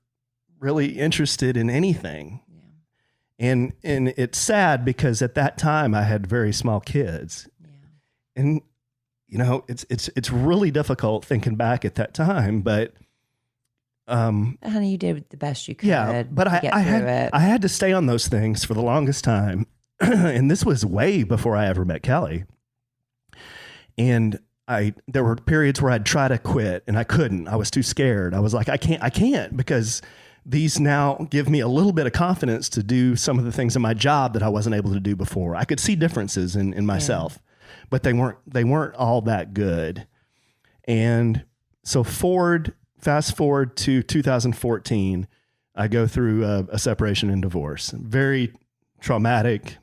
really interested in anything. Yeah. And it's sad because at that time I had very small kids. Yeah. And you know, it's really difficult thinking back at that time, but honey, you did the best you could. Yeah, but I had to stay on those things for the longest time. And this was way before I ever met Kellie. And there were periods where I'd try to quit and I couldn't. I was too scared. I was like, I can't because these now give me a little bit of confidence to do some of the things in my job that I wasn't able to do before. I could see differences in myself, but they weren't all that good. And so fast forward to 2014, I go through a separation and divorce. Very traumatic,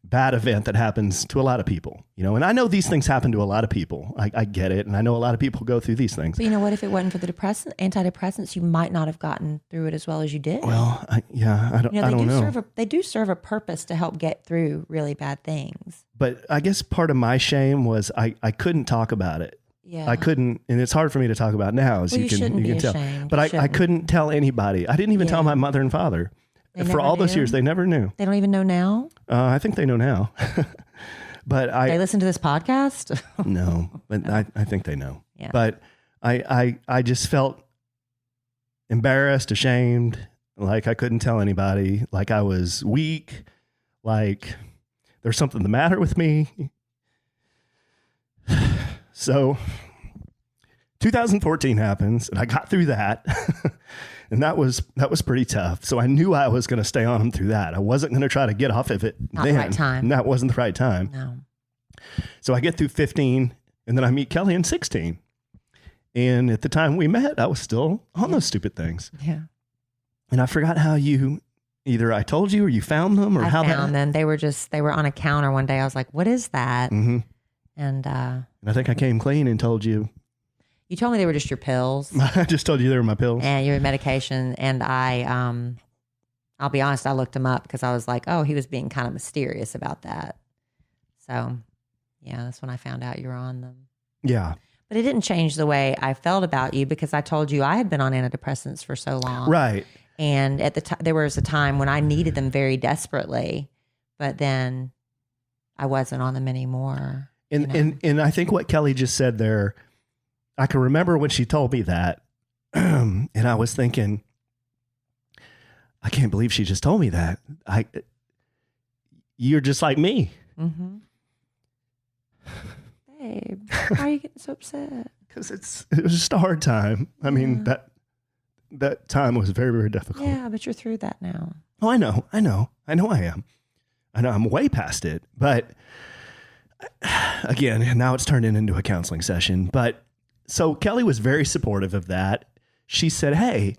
bad event that happens to a lot of people, you know, and I know these things happen to a lot of people. I get it. And I know a lot of people go through these things. But you know what, if it wasn't for the antidepressants, you might not have gotten through it as well as you did. Well, I don't know. They do serve a purpose to help get through really bad things. But I guess part of my shame was I couldn't talk about it. Yeah. I couldn't, and it's hard for me to talk about now, as you can tell. But I couldn't tell anybody. I didn't even tell my mother and father. For all those years, they never knew. They don't even know now? I think they know now. But they listen to this podcast? No, but I think they know. Yeah. But I just felt embarrassed, ashamed, like I couldn't tell anybody, like I was weak, like there's something the matter with me. So 2014 happens and I got through that. And that was pretty tough. So I knew I was going to stay on them through that. I wasn't going to try to get off of it. Not the right time. That wasn't the right time. No. So I get through 15 and then I meet Kellie in 16. And at the time we met, I was still on those stupid things. Yeah. And I forgot how either I told you or you found them or how I found them. They were on a counter one day. I was like, what is that? Mm-hmm. And I think I came clean and told you. You told me they were just your pills. I just told you they were my pills. And your medication. And I'll be honest, I looked him up because I was like, oh, he was being kind of mysterious about that. So, yeah, that's when I found out you were on them. Yeah. But it didn't change the way I felt about you because I told you I had been on antidepressants for so long. Right. And at the time, there was a time when I needed them very desperately, but then I wasn't on them anymore. And I think what Kellie just said there, I can remember when she told me that, and I was thinking, I can't believe she just told me that. You're just like me. Mm-hmm. Babe, why are you getting so upset? Because it was just a hard time. I mean, that time was very, very difficult. Yeah, but you're through that now. Oh, I know I am. I know I'm way past it. But again, now it's turned into a counseling session. But so Kellie was very supportive of that. She said, hey,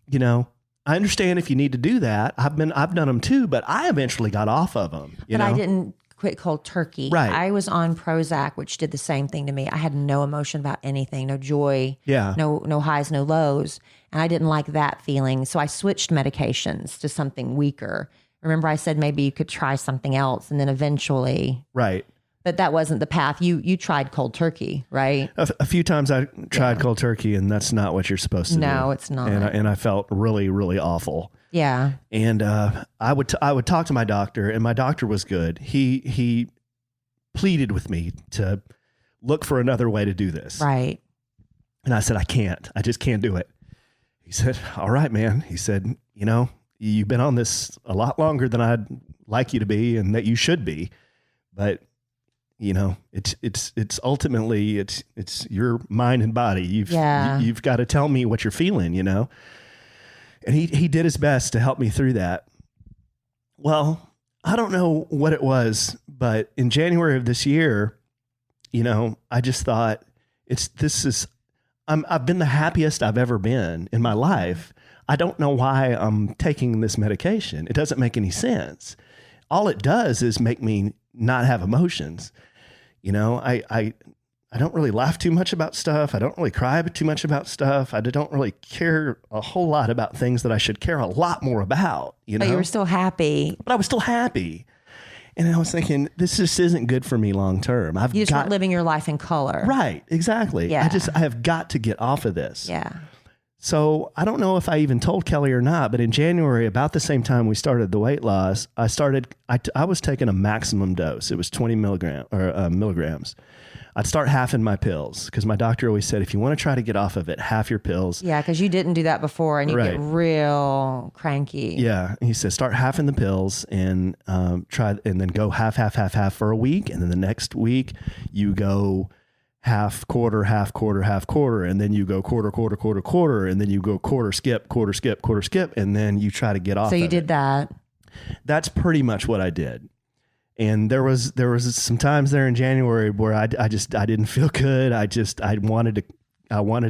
you know, I understand if you need to do that. I've done them too, but I eventually got off of them. But I didn't quit cold turkey. Right. I was on Prozac, which did the same thing to me. I had no emotion about anything, no joy, no highs, no lows. And I didn't like that feeling. So I switched medications to something weaker. Remember I said maybe you could try something else and then eventually. Right. But that wasn't the path. You tried cold turkey, right? A few times I tried cold turkey, and that's not what you're supposed to do. No, it's not. And I felt really, really awful. Yeah. And I would talk to my doctor, and my doctor was good. He pleaded with me to look for another way to do this. Right. And I said, I just can't do it. He said, all right, man. He said, you know, you've been on this a lot longer than I'd like you to be and that you should be. But you know, it's ultimately it's your mind and body. You've got to tell me what you're feeling, you know? And he did his best to help me through that. Well, I don't know what it was, but in January of this year, I just thought I've been the happiest I've ever been in my life. I don't know why I'm taking this medication. It doesn't make any sense. All it does is make me not have emotions. I don't really laugh too much about stuff. I don't really cry too much about stuff. I don't really care a whole lot about things that I should care a lot more about, But you were still happy. But I was still happy. And I was thinking, this just isn't good for me long term. You just weren't living your life in color. Right, exactly. Yeah. I have got to get off of this. Yeah. So I don't know if I even told Kellie or not, but in January, about the same time we started the weight loss, I was taking a maximum dose. It was 20 milligrams. I'd start halving my pills because my doctor always said, if you want to try to get off of it, half your pills. Yeah, because you didn't do that before and you Right. get real cranky. Yeah. He said, start halving the pills and try, and then go half for a week. And then the next week you go half, quarter, and then you go quarter, and then you go quarter, skip, and then you try to get off. So you of did it. that. That's pretty much what I did. And there was some times there in January where I didn't feel good. I wanted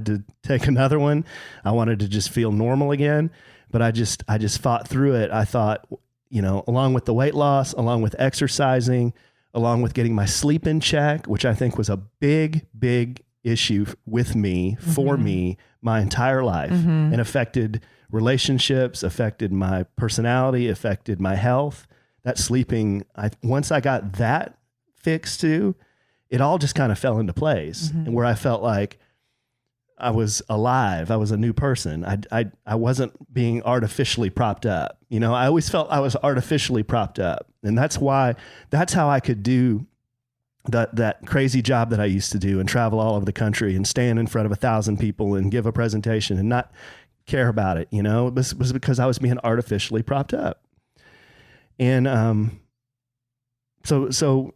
to take another one. I wanted to just feel normal again, but I just fought through it. I thought, along with the weight loss, along with exercising, along with getting my sleep in check, which I think was a big issue with me, for me, my entire life, and affected relationships, affected my personality, affected my health. That sleeping, once I got that fixed too, it all just kind of fell into place, and where I felt like I was alive. I was a new person. I wasn't being artificially propped up. I always felt I was artificially propped up, and that's how I could do that crazy job that I used to do and travel all over the country and stand in front of 1,000 people and give a presentation and not care about it. It was because I was being artificially propped up. And so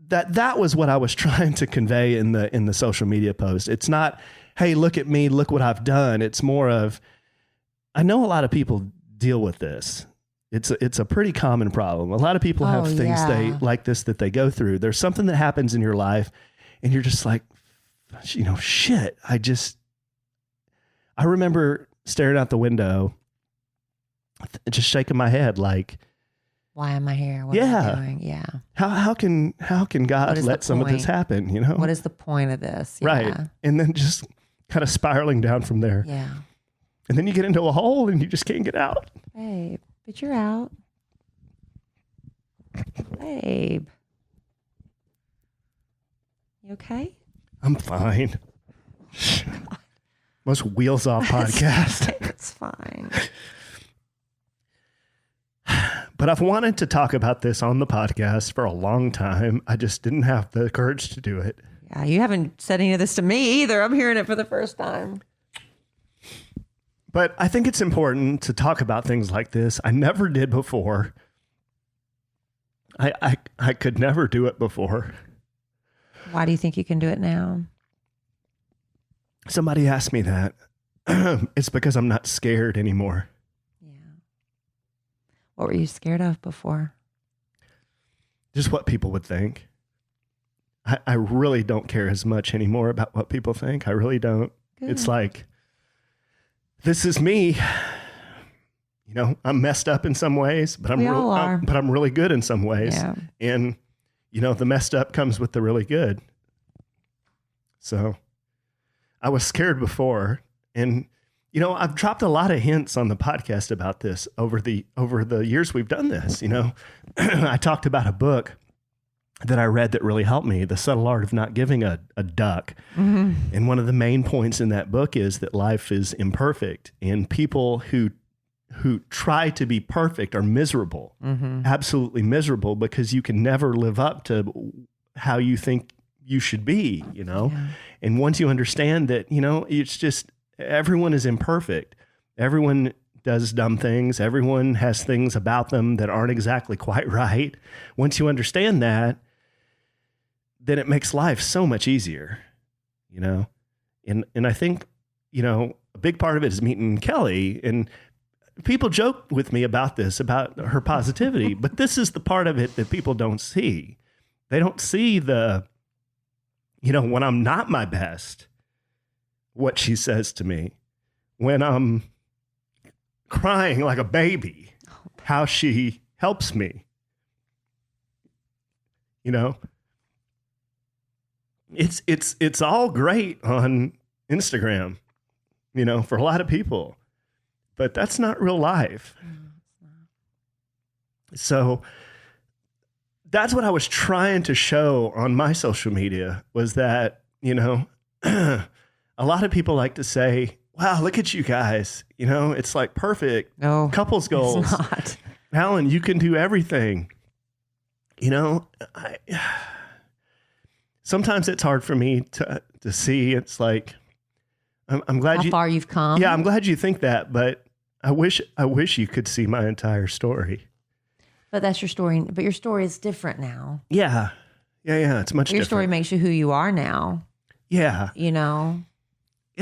that was what I was trying to convey in the social media post. It's not, hey, look at me, look what I've done. It's more of, I know a lot of people deal with this. It's a pretty common problem. A lot of people have things they like this that they go through. There's something that happens in your life and you're just like, shit. I remember staring out the window, just shaking my head like, why am I here? What am I doing? Yeah. How can God let some of this happen? What is the point of this? Yeah. Right. And then just kind of spiraling down from there. Yeah. And then you get into a hole and you just can't get out. Babe, but you're out. Babe. You okay? I'm fine. Most wheels off podcast. It's fine. But I've wanted to talk about this on the podcast for a long time. I just didn't have the courage to do it. Yeah, you haven't said any of this to me either. I'm hearing it for the first time. But I think it's important to talk about things like this. I never did before. I could never do it before. Why do you think you can do it now? Somebody asked me that. It's because I'm not scared anymore. What were you scared of before? Just what people would think. I really don't care as much anymore about what people think. I really don't. Good. It's like, this is me. I'm messed up in some ways, but I'm really good in some ways. Yeah. And, the messed up comes with the really good. So I was scared before, and I've dropped a lot of hints on the podcast about this over the years we've done this. I talked about a book that I read that really helped me, The Subtle Art of Not Giving a Duck. Mm-hmm. And one of the main points in that book is that life is imperfect, and people who try to be perfect are miserable, absolutely miserable, because you can never live up to how you think you should be, Yeah. And once you understand that, it's just, everyone is imperfect. Everyone does dumb things. Everyone has things about them that aren't exactly quite right. Once you understand that, then it makes life so much easier, And I think, a big part of it is meeting Kellie. And people joke with me about this, about her positivity, but this is the part of it that people don't see. They don't see the, when I'm not my best, what she says to me, when I'm crying like a baby, how she helps me. It's all great on Instagram, for a lot of people, but that's not real life. So that's what I was trying to show on my social media, was that, a lot of people like to say, wow, look at you guys. It's like perfect couples goals. It's not. Alan, you can do everything. Sometimes it's hard for me to see. It's like, I'm glad how far you've come. Yeah, I'm glad you think that, but I wish you could see my entire story. But that's your story. But your story is different now. Yeah. It's much different. Your story makes you who you are now. Yeah. And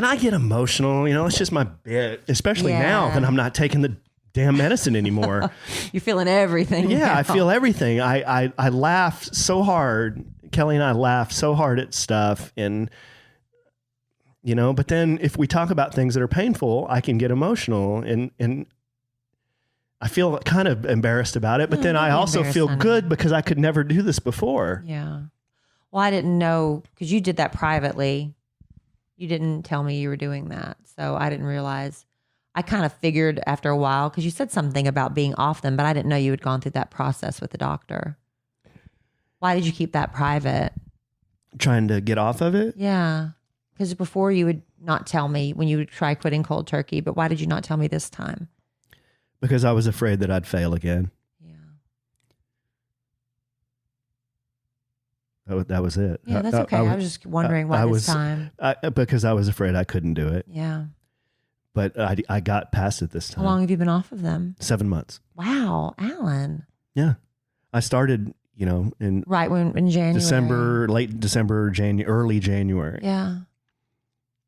I get emotional. It's just my bit, especially now that I'm not taking the damn medicine anymore. You're feeling everything. Yeah, now. I feel everything. I laugh so hard. Kelly and I laugh so hard at stuff, and but then if we talk about things that are painful, I can get emotional, and I feel kind of embarrassed about it, but then I also feel good because I could never do this before. Yeah. Well, I didn't know, because you did that privately. You didn't tell me you were doing that, so I didn't realize. I kind of figured after a while, because you said something about being off them, but I didn't know you had gone through that process with the doctor. Why did you keep that private? Trying to get off of it? Yeah. Because before you would not tell me when you would try quitting cold turkey, but why did you not tell me this time? Because I was afraid that I'd fail again. Yeah. That was it. Yeah, that's okay. I was just wondering why this time. Because I was afraid I couldn't do it. Yeah. But I got past it this time. How long have you been off of them? 7 months. Wow, Alan. Yeah. I started, in January. late December, early January. Yeah.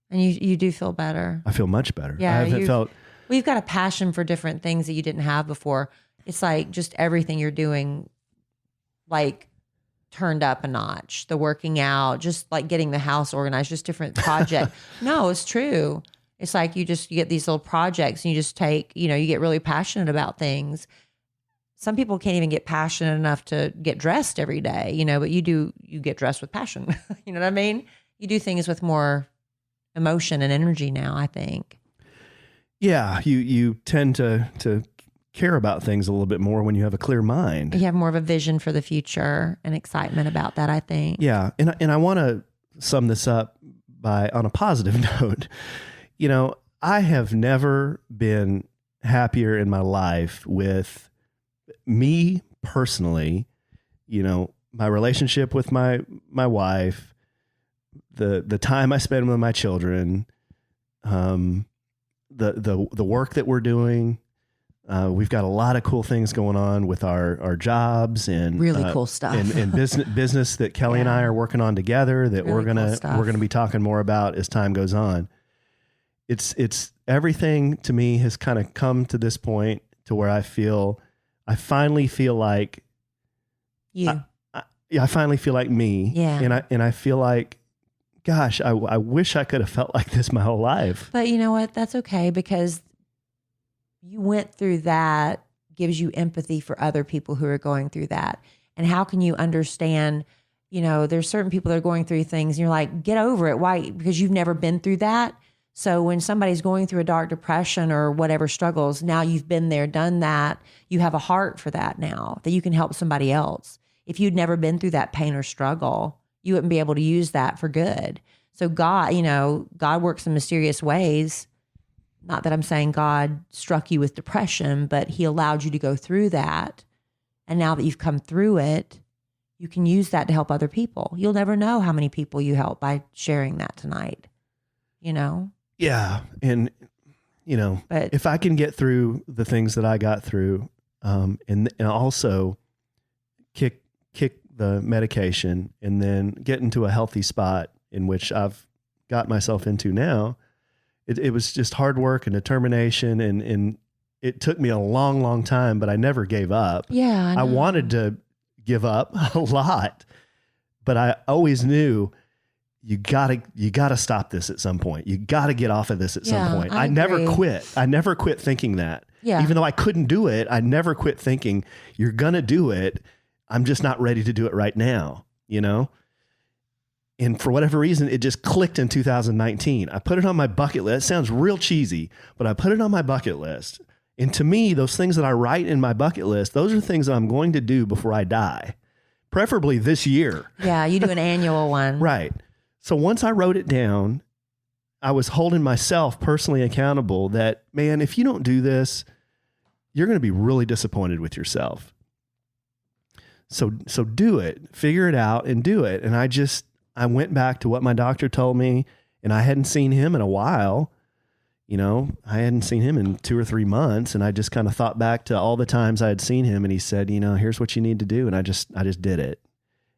And you do feel better. I feel much better. Yeah. I haven't felt. We've got a passion for different things that you didn't have before. It's like just everything you're doing, like turned up a notch. The working out, just like getting the house organized, just different projects. No, it's true. It's like you get these little projects and you just take, you get really passionate about things. Some people can't even get passionate enough to get dressed every day, but you get dressed with passion. You know what I mean? You do things with more emotion and energy now, I think. Yeah, you tend to care about things a little bit more when you have a clear mind. You have more of a vision for the future and excitement about that, I think. Yeah, and I want to sum this up on a positive note. I have never been happier in my life with me personally, my relationship with my wife, the time I spend with my children, the work that we're doing. We've got a lot of cool things going on with our jobs and really cool stuff and business that Kelly and I are working on together that really we're gonna be talking more about as time goes on. It's everything to me has kind of come to this point to where I finally feel like you. I finally feel like me. Yeah. And I feel like, gosh, I wish I could have felt like this my whole life. But you know what? That's okay, because you went through that, gives you empathy for other people who are going through that. And how can you understand, there's certain people that are going through things and you're like, get over it. Why? Because you've never been through that. So when somebody's going through a dark depression or whatever struggles, now you've been there, done that. You have a heart for that now, that you can help somebody else. If you'd never been through that pain or struggle, you wouldn't be able to use that for good. So God, God works in mysterious ways. Not that I'm saying God struck you with depression, but he allowed you to go through that. And now that you've come through it, you can use that to help other people. You'll never know how many people you help by sharing that tonight, Yeah. And, but if I can get through the things that I got through, and also kick the medication and then get into a healthy spot in which I've got myself into now, it was just hard work and determination and it took me a long, long time, but I never gave up. Yeah. I wanted to give up a lot, but I always knew you gotta stop this at some point. You gotta get off of this at some point. I never quit. I never quit thinking that. Yeah. Even though I couldn't do it, I never quit thinking you're gonna do it. I'm just not ready to do it right now, you know? And for whatever reason, it just clicked in 2019. I put it on my bucket list. It sounds real cheesy, but I put it on my bucket list. And to me, those things that I write in my bucket list, those are things that I'm going to do before I die, preferably this year. Yeah, you do an annual one. Right. So once I wrote it down, I was holding myself personally accountable that, man, if you don't do this, you're going to be really disappointed with yourself. So do it, figure it out and do it. And I went back to what my doctor told me, and I hadn't seen him in a while. You know, I hadn't seen him in 2 or 3 months. And I just kind of thought back to all the times I had seen him, and he said, you know, here's what you need to do. And I just did it.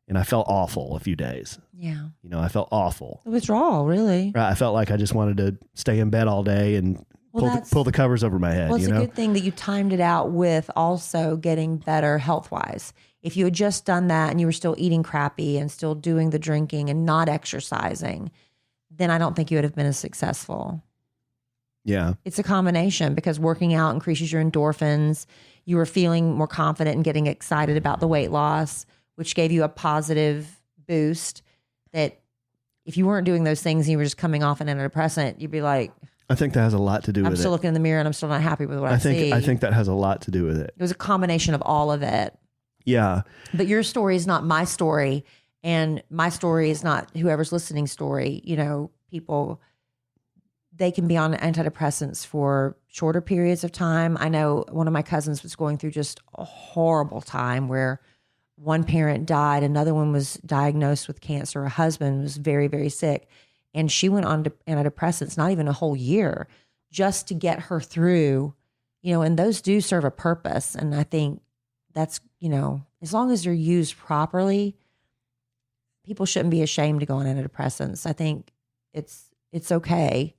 And I felt awful a few days. Yeah. You know, I felt awful. The withdrawal, really. Right. I felt like I just wanted to stay in bed all day and pull the covers over my head. Well, it's you know? a good thing that you timed it out with also getting better health-wise. If you had just done that and you were still eating crappy and still doing the drinking and not exercising, then I don't think you would have been as successful. Yeah. It's a combination because working out increases your endorphins. You were feeling more confident and getting excited about the weight loss, which gave you a positive boost that if you weren't doing those things and you were just coming off an antidepressant, you'd be like, I think that has a lot to do with it. I'm still looking in the mirror and I'm still not happy with what I see. I think that has a lot to do with it. It was a combination of all of it. Yeah. But your story is not my story, and my story is not whoever's listening story. You know, people, they can be on antidepressants for shorter periods of time. I know one of my cousins was going through just a horrible time where one parent died, another one was diagnosed with cancer, a husband was very, very sick, and she went on to antidepressants not even a whole year just to get her through, you know, and those do serve a purpose. And I think that's, you know, as long as they're used properly, people shouldn't be ashamed to go on antidepressants. I think it's okay.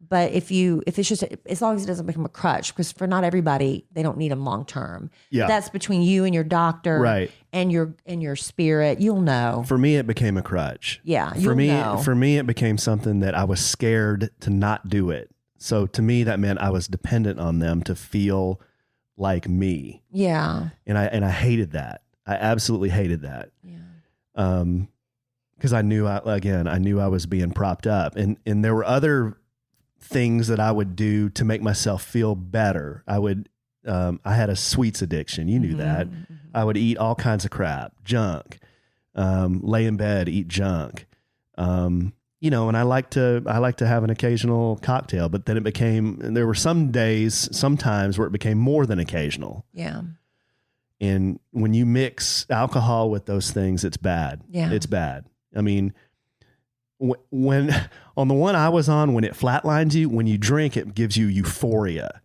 But if it's just, as long as it doesn't become a crutch, because for not everybody, they don't need them long term. Yeah. That's between you and your doctor, right, and your spirit. You'll know. For me, it became a crutch. Yeah. For me, it became something that I was scared to not do it. So to me, that meant I was dependent on them to feel like me. Yeah. And I hated that. I absolutely hated that. Yeah. Because I knew I was being propped up, and there were other things that I would do to make myself feel better. I had a sweets addiction. You knew that. Mm-hmm. I would eat all kinds of crap, junk, lay in bed, eat junk. You know, and I like to have an occasional cocktail, but then there were sometimes where it became more than occasional. Yeah. And when you mix alcohol with those things, it's bad. Yeah. It's bad. I mean, when on the one I was on, when it flatlines you, when you drink, it gives you euphoria.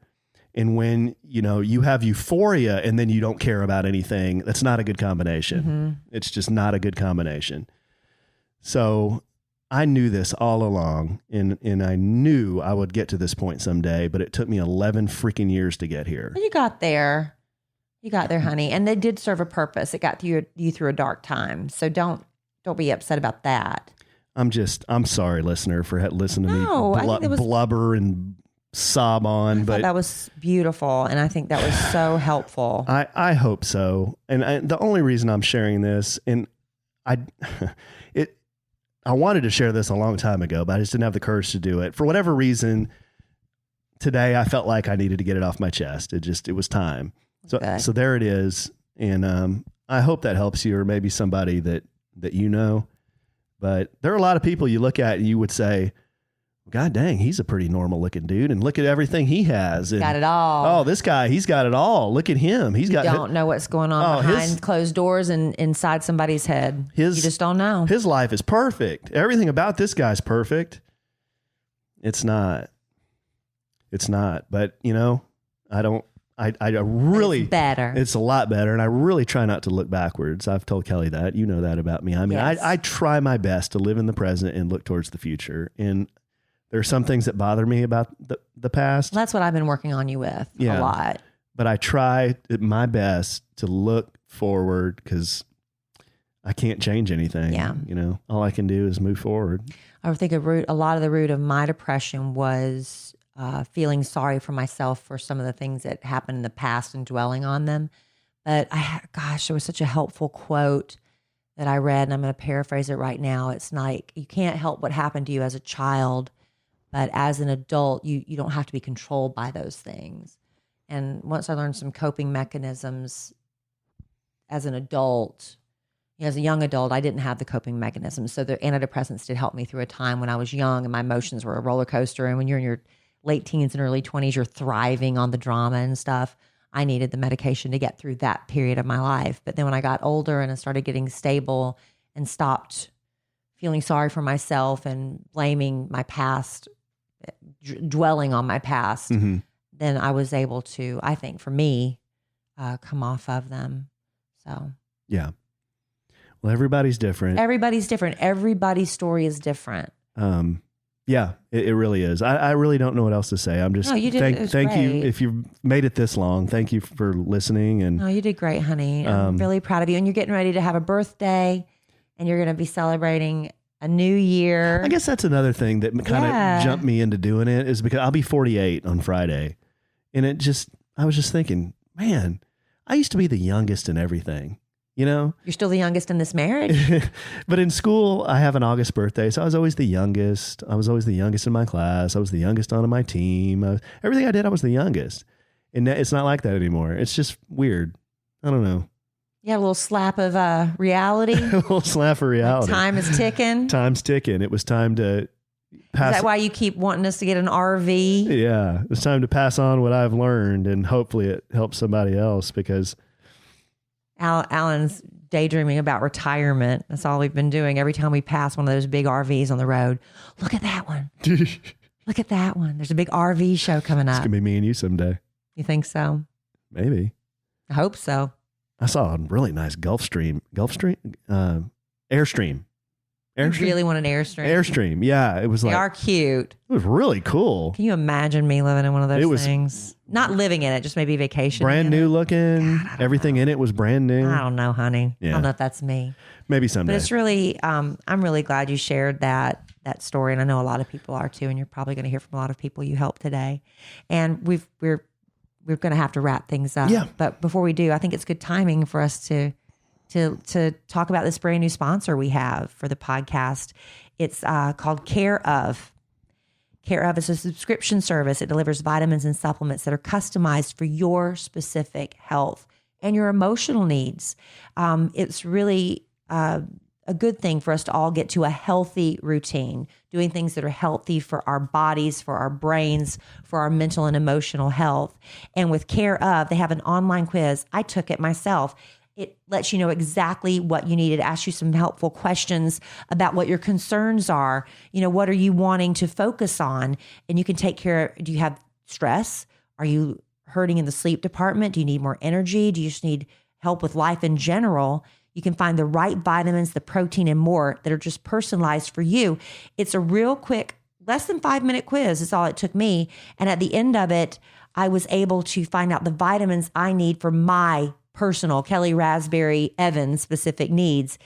And when, you know, you have euphoria and then you don't care about anything, that's not a good combination. Mm-hmm. It's just not a good combination. So I knew this all along, and I knew I would get to this point someday, but it took me 11 freaking years to get here. You got there. You got there, honey. And they did serve a purpose. It got you through a dark time. So don't be upset about that. I'm sorry, listener, for listening to me blubber and sob on. I thought that was beautiful, and I think that was so helpful. I hope so. And the only reason I'm sharing this, and I wanted to share this a long time ago, but I just didn't have the courage to do it. For whatever reason, today I felt like I needed to get it off my chest. It was time. So there it is. And I hope that helps you, or maybe somebody that you know. But there are a lot of people you look at and you would say, God dang, he's a pretty normal looking dude. And look at everything he has. And, got it all. Oh, this guy, he's got it all. Look at him. You don't know what's going on behind closed doors and inside somebody's head. You just don't know. His life is perfect. Everything about this guy's perfect. It's not. But, you know, I really, it's better. It's a lot better. And I really try not to look backwards. I've told Kellie that. You know that about me. I mean, yes. I try my best to live in the present and look towards the future. And There's some things that bother me about the past. That's what I've been working on you with a lot. But I try my best to look forward because I can't change anything. Yeah. You know, all I can do is move forward. I think a lot of the root of my depression was feeling sorry for myself for some of the things that happened in the past and dwelling on them. But there was such a helpful quote that I read, and I'm going to paraphrase it right now. It's like, you can't help what happened to you as a child, but as an adult, you don't have to be controlled by those things. And once I learned some coping mechanisms as an adult, as a young adult, I didn't have the coping mechanisms. So the antidepressants did help me through a time when I was young and my emotions were a roller coaster. And when you're in your late teens and early 20s, you're thriving on the drama and stuff. I needed the medication to get through that period of my life. But then when I got older and I started getting stable and stopped feeling sorry for myself and blaming my past, dwelling on my past, then I was able to, I think for me, come off of them. So. Yeah. Well, everybody's different. Everybody's different. Everybody's story is different. Yeah, it really is. I really don't know what else to say. I'm just thank you if you've made it this long. Thank you for listening. And you did great, honey. I'm really proud of you. And you're getting ready to have a birthday, and you're going to be celebrating a new year. I guess that's another thing that kind of jumped me into doing it, is because I'll be 48 on Friday, and I was just thinking, man, I used to be the youngest in everything. You know, you're still the youngest in this marriage. But in school, I have an August birthday, so I was always the youngest. I was always the youngest in my class. I was the youngest on my team. Everything I did, I was the youngest. And it's not like that anymore. It's just weird. I don't know. Yeah, a little slap of reality. A little slap of reality. Like time is ticking. Time's ticking. It was time to pass. Is that why you keep wanting us to get an RV? Yeah, it's time to pass on what I've learned, and hopefully it helps somebody else, because Alan's daydreaming about retirement. That's all we've been doing. Every time we pass one of those big RVs on the road, look at that one. Look at that one. There's a big RV show coming up. It's going to be me and you someday. You think so? Maybe. I hope so. I saw a really nice Airstream. You really want an Airstream? Airstream, yeah. It was they are cute. It was really cool. Can you imagine me living in one of those things? Not living in it, just maybe vacation. Brand new looking. God, everything in it was brand new. I don't know, honey. Yeah. I don't know if that's me. Maybe someday. But it's really, I'm really glad you shared that story. And I know a lot of people are too. And you're probably going to hear from a lot of people you helped today. And we're going to have to wrap things up. Yeah. But before we do, I think it's good timing for us to talk about this brand new sponsor we have for the podcast. It's called Care Of. Care Of is a subscription service. It delivers vitamins and supplements that are customized for your specific health and your emotional needs. It's really a good thing for us to all get to a healthy routine, doing things that are healthy for our bodies, for our brains, for our mental and emotional health. And with Care Of, they have an online quiz. I took it myself. It lets you know exactly what you need. It asks you some helpful questions about what your concerns are. You know, what are you wanting to focus on? And you can take care. Do you have stress? Are you hurting in the sleep department? Do you need more energy? Do you just need help with life in general? You can find the right vitamins, the protein, and more that are just personalized for you. It's a real quick, less than 5-minute quiz is all it took me. And at the end of it, I was able to find out the vitamins I need for my personal Kellie Raspberry Evans specific needs.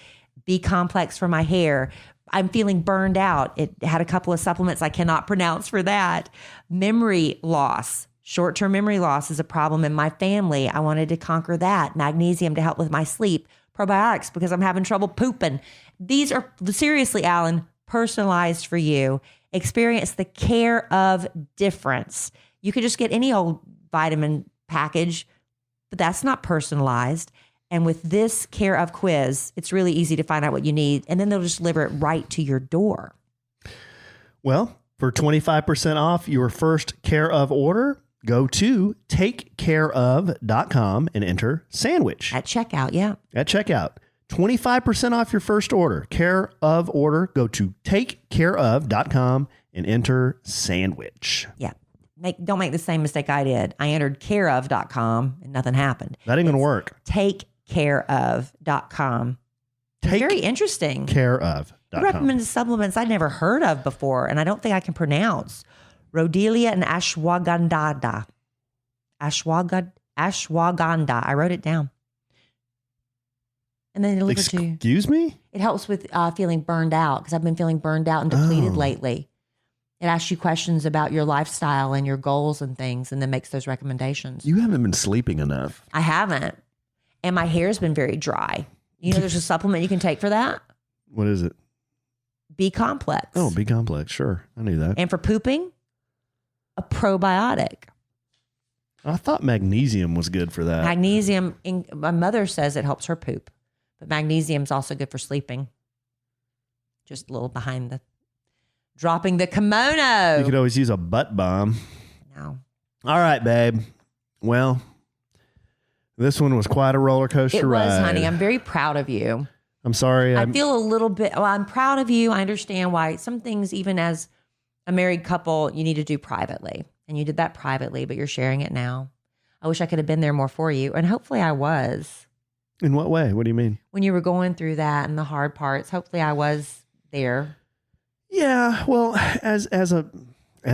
B complex for my hair. I'm feeling burned out. It had a couple of supplements I cannot pronounce for that. Memory loss. Short-term memory loss is a problem in my family. I wanted to conquer that. Magnesium to help with my sleep. Probiotics because I'm having trouble pooping. These are, seriously, Alan, personalized for you. Experience the Care Of difference. You could just get any old vitamin package, but that's not personalized. And with this Care Of quiz, it's really easy to find out what you need, and then they'll just deliver it right to your door. Well, for 25% off your first Care Of order, go to takecareof.com and enter sandwich. At checkout, yeah. At checkout. 25% off your first order. Care Of order, go to takecareof.com and enter sandwich. Yeah. Don't make the same mistake I did. I entered careof.com and nothing happened. That ain't going to work. Takecareof.com Take very interesting. care of. You recommended supplements I'd never heard of before, and I don't think I can pronounce. Rhodelia and ashwagandha. Ashwagandha. I wrote it down. And then it delivered to you. Excuse me? It helps with feeling burned out, because I've been feeling burned out and depleted lately. It asks you questions about your lifestyle and your goals and things, and then makes those recommendations. You haven't been sleeping enough. I haven't. And my hair's been very dry. You know, there's a supplement you can take for that. What is it? B complex. Oh, B complex. Sure. I knew that. And for pooping, a probiotic. I thought magnesium was good for that. Magnesium, my mother says it helps her poop, but magnesium's also good for sleeping. Just a little behind the, dropping the kimono. You could always use a butt bomb. No. All right, babe. Well, this one was quite a roller coaster ride. It was, honey. I'm very proud of you. I'm sorry. I feel a little bit, well, I'm proud of you. I understand why some things, even as a married couple, you need to do privately. And you did that privately, but you're sharing it now. I wish I could have been there more for you. And hopefully I was. In what way? What do you mean? When you were going through that and the hard parts, hopefully I was there. Yeah. Well, as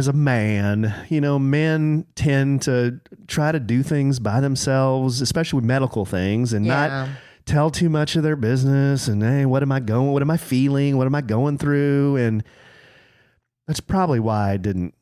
a man, you know, men tend to try to do things by themselves, especially with medical things, and not tell too much of their business. And hey, what am I feeling? What am I going through? And that's probably why I didn't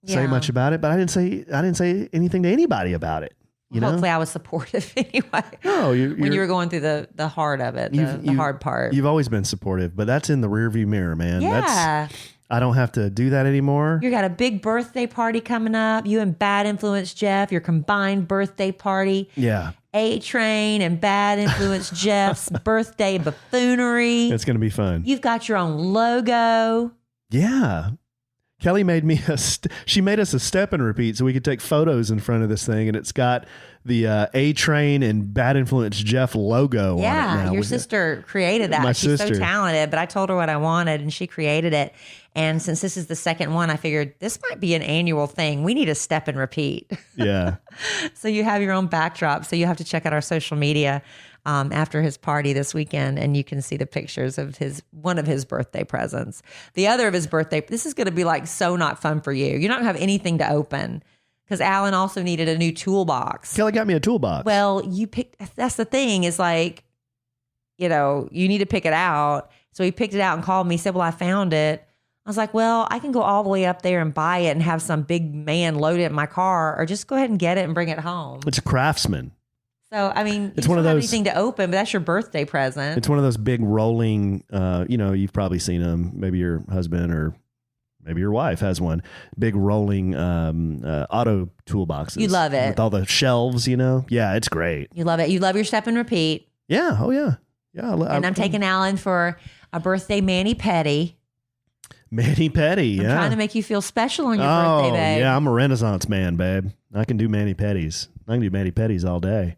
say much about it. But I didn't say anything to anybody about it. You know? Hopefully I was supportive anyway. No, when you were going through the heart of it, the hard part. You've always been supportive, but that's in the rearview mirror, man. Yeah. I don't have to do that anymore. You got a big birthday party coming up. You and Bad Influence Jeff, your combined birthday party. Yeah. A-Train and Bad Influence Jeff's birthday buffoonery. It's going to be fun. You've got your own logo. Yeah. Kelly made me she made us a step and repeat so we could take photos in front of this thing, and it's got the A-Train and Bad Influence Jeff logo on it now. Your sister created that. She's so talented, but I told her what I wanted and she created it. And since this is the second one, I figured this might be an annual thing. We need a step and repeat. Yeah. So you have your own backdrop. So you have to check out our social media after his party this weekend, and you can see the pictures of one of his birthday presents. The other of his birthday, this is going to be like so not fun for you. You don't have anything to open because Alan also needed a new toolbox. Kelly got me a toolbox. Well, that's the thing is like, you know, you need to pick it out. So he picked it out and called me, said, well, I found it. I was like, well, I can go all the way up there and buy it and have some big man load it in my car, or just go ahead and get it and bring it home. It's a Craftsman. So, I mean, it's you one don't of have those, anything to open, but that's your birthday present. It's one of those big rolling, you know, you've probably seen them. Maybe your husband or maybe your wife has one. Big rolling auto toolboxes. You love it. With all the shelves, you know. Yeah, it's great. You love it. You love your step and repeat. Yeah. Oh, yeah. Yeah. And I'm taking Alan for a birthday mani-pedi. Mani-pedi, I'm trying to make you feel special on your birthday, babe. Yeah, I'm a Renaissance man, babe. I can do mani-pedis. I can do mani-pedis all day.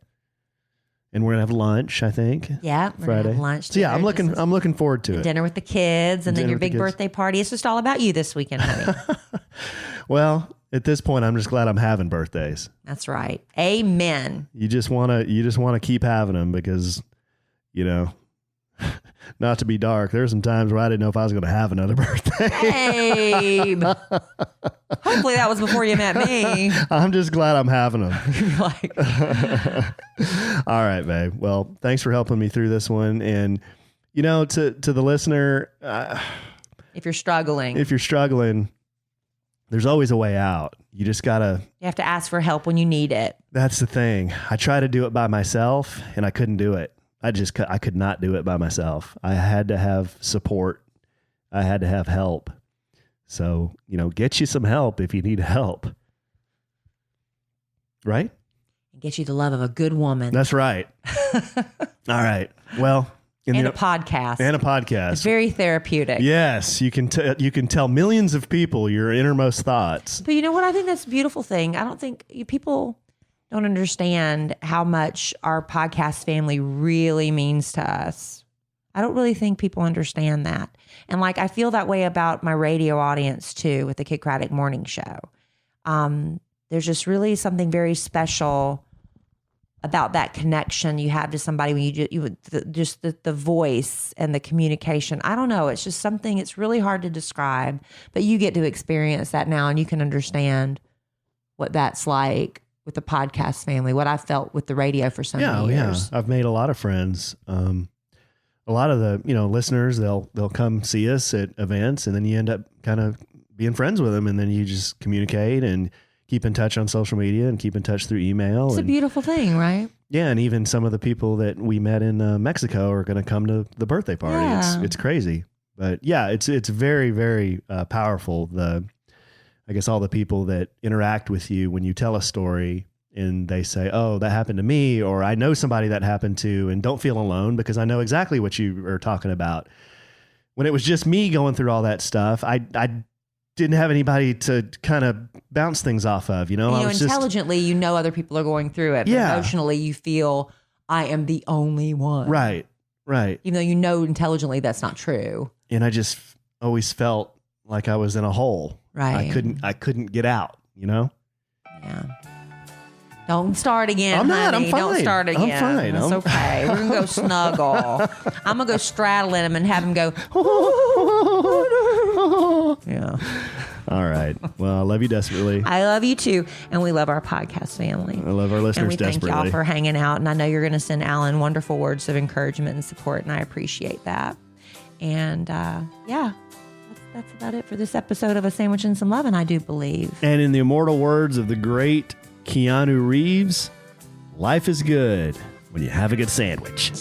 And we're gonna have lunch, I think. Yeah, we're Friday. gonna have lunch. So yeah, I'm looking forward to it. Dinner with the kids, and then your big birthday party. It's just all about you this weekend, honey. Well, at this point, I'm just glad I'm having birthdays. That's right. Amen. You just wanna keep having them because, you know, not to be dark, there's some times where I didn't know if I was going to have another birthday. Babe. Hopefully that was before you met me. I'm just glad I'm having them. Like, all right, babe. Well, thanks for helping me through this one. And, you know, to the listener, if you're struggling, there's always a way out. You just gotta. You have to ask for help when you need it. That's the thing. I tried to do it by myself and I couldn't do it. I could not do it by myself. I had to have support. I had to have help. So, you know, get you some help if you need help. Right? And get you the love of a good woman. That's right. All right. Well, a podcast. And a podcast. It's very therapeutic. Yes, you can tell millions of people your innermost thoughts. But you know what? I think that's a beautiful thing. I don't think people don't understand how much our podcast family really means to us. I don't really think people understand that. And like, I feel that way about my radio audience too, with the Kid Craddock Morning Show. There's just really something very special about that connection you have to somebody when just the voice and the communication. I don't know. It's just something, it's really hard to describe, but you get to experience that now and you can understand what that's like with the podcast family, what I felt with the radio for so many years. Yeah. I've made a lot of friends. A lot of the, listeners, they'll come see us at events, and then you end up kind of being friends with them, and then you just communicate and keep in touch on social media and keep in touch through email. It's a beautiful thing, right? Yeah, and even some of the people that we met in Mexico are going to come to the birthday party. Yeah. It's crazy, but yeah, it's very, very powerful. I guess all the people that interact with you when you tell a story and they say, "Oh, that happened to me," or "I know somebody that happened to," and don't feel alone because I know exactly what you are talking about. When it was just me going through all that stuff, I didn't have anybody to kind of bounce things off of, I was intelligently, other people are going through it. Yeah. But emotionally, you feel I am the only one. Right. Even though intelligently that's not true. And I just always felt like I was in a hole. Right. I couldn't get out, Yeah. Don't start again. I'm not. Honey. I'm fine. Don't start again. I'm fine. It's okay. We're gonna go snuggle. I'm gonna go straddling him and have him go. Yeah. All right. Well, I love you desperately. I love you too, and we love our podcast family. I love our listeners and we desperately. Thank y'all for hanging out, and I know you're going to send Alan wonderful words of encouragement and support, and I appreciate that. And that's about it for this episode of A Sandwich and Some Love, and I do believe. And in the immortal words of the great Keanu Reeves, life is good when you have a good sandwich.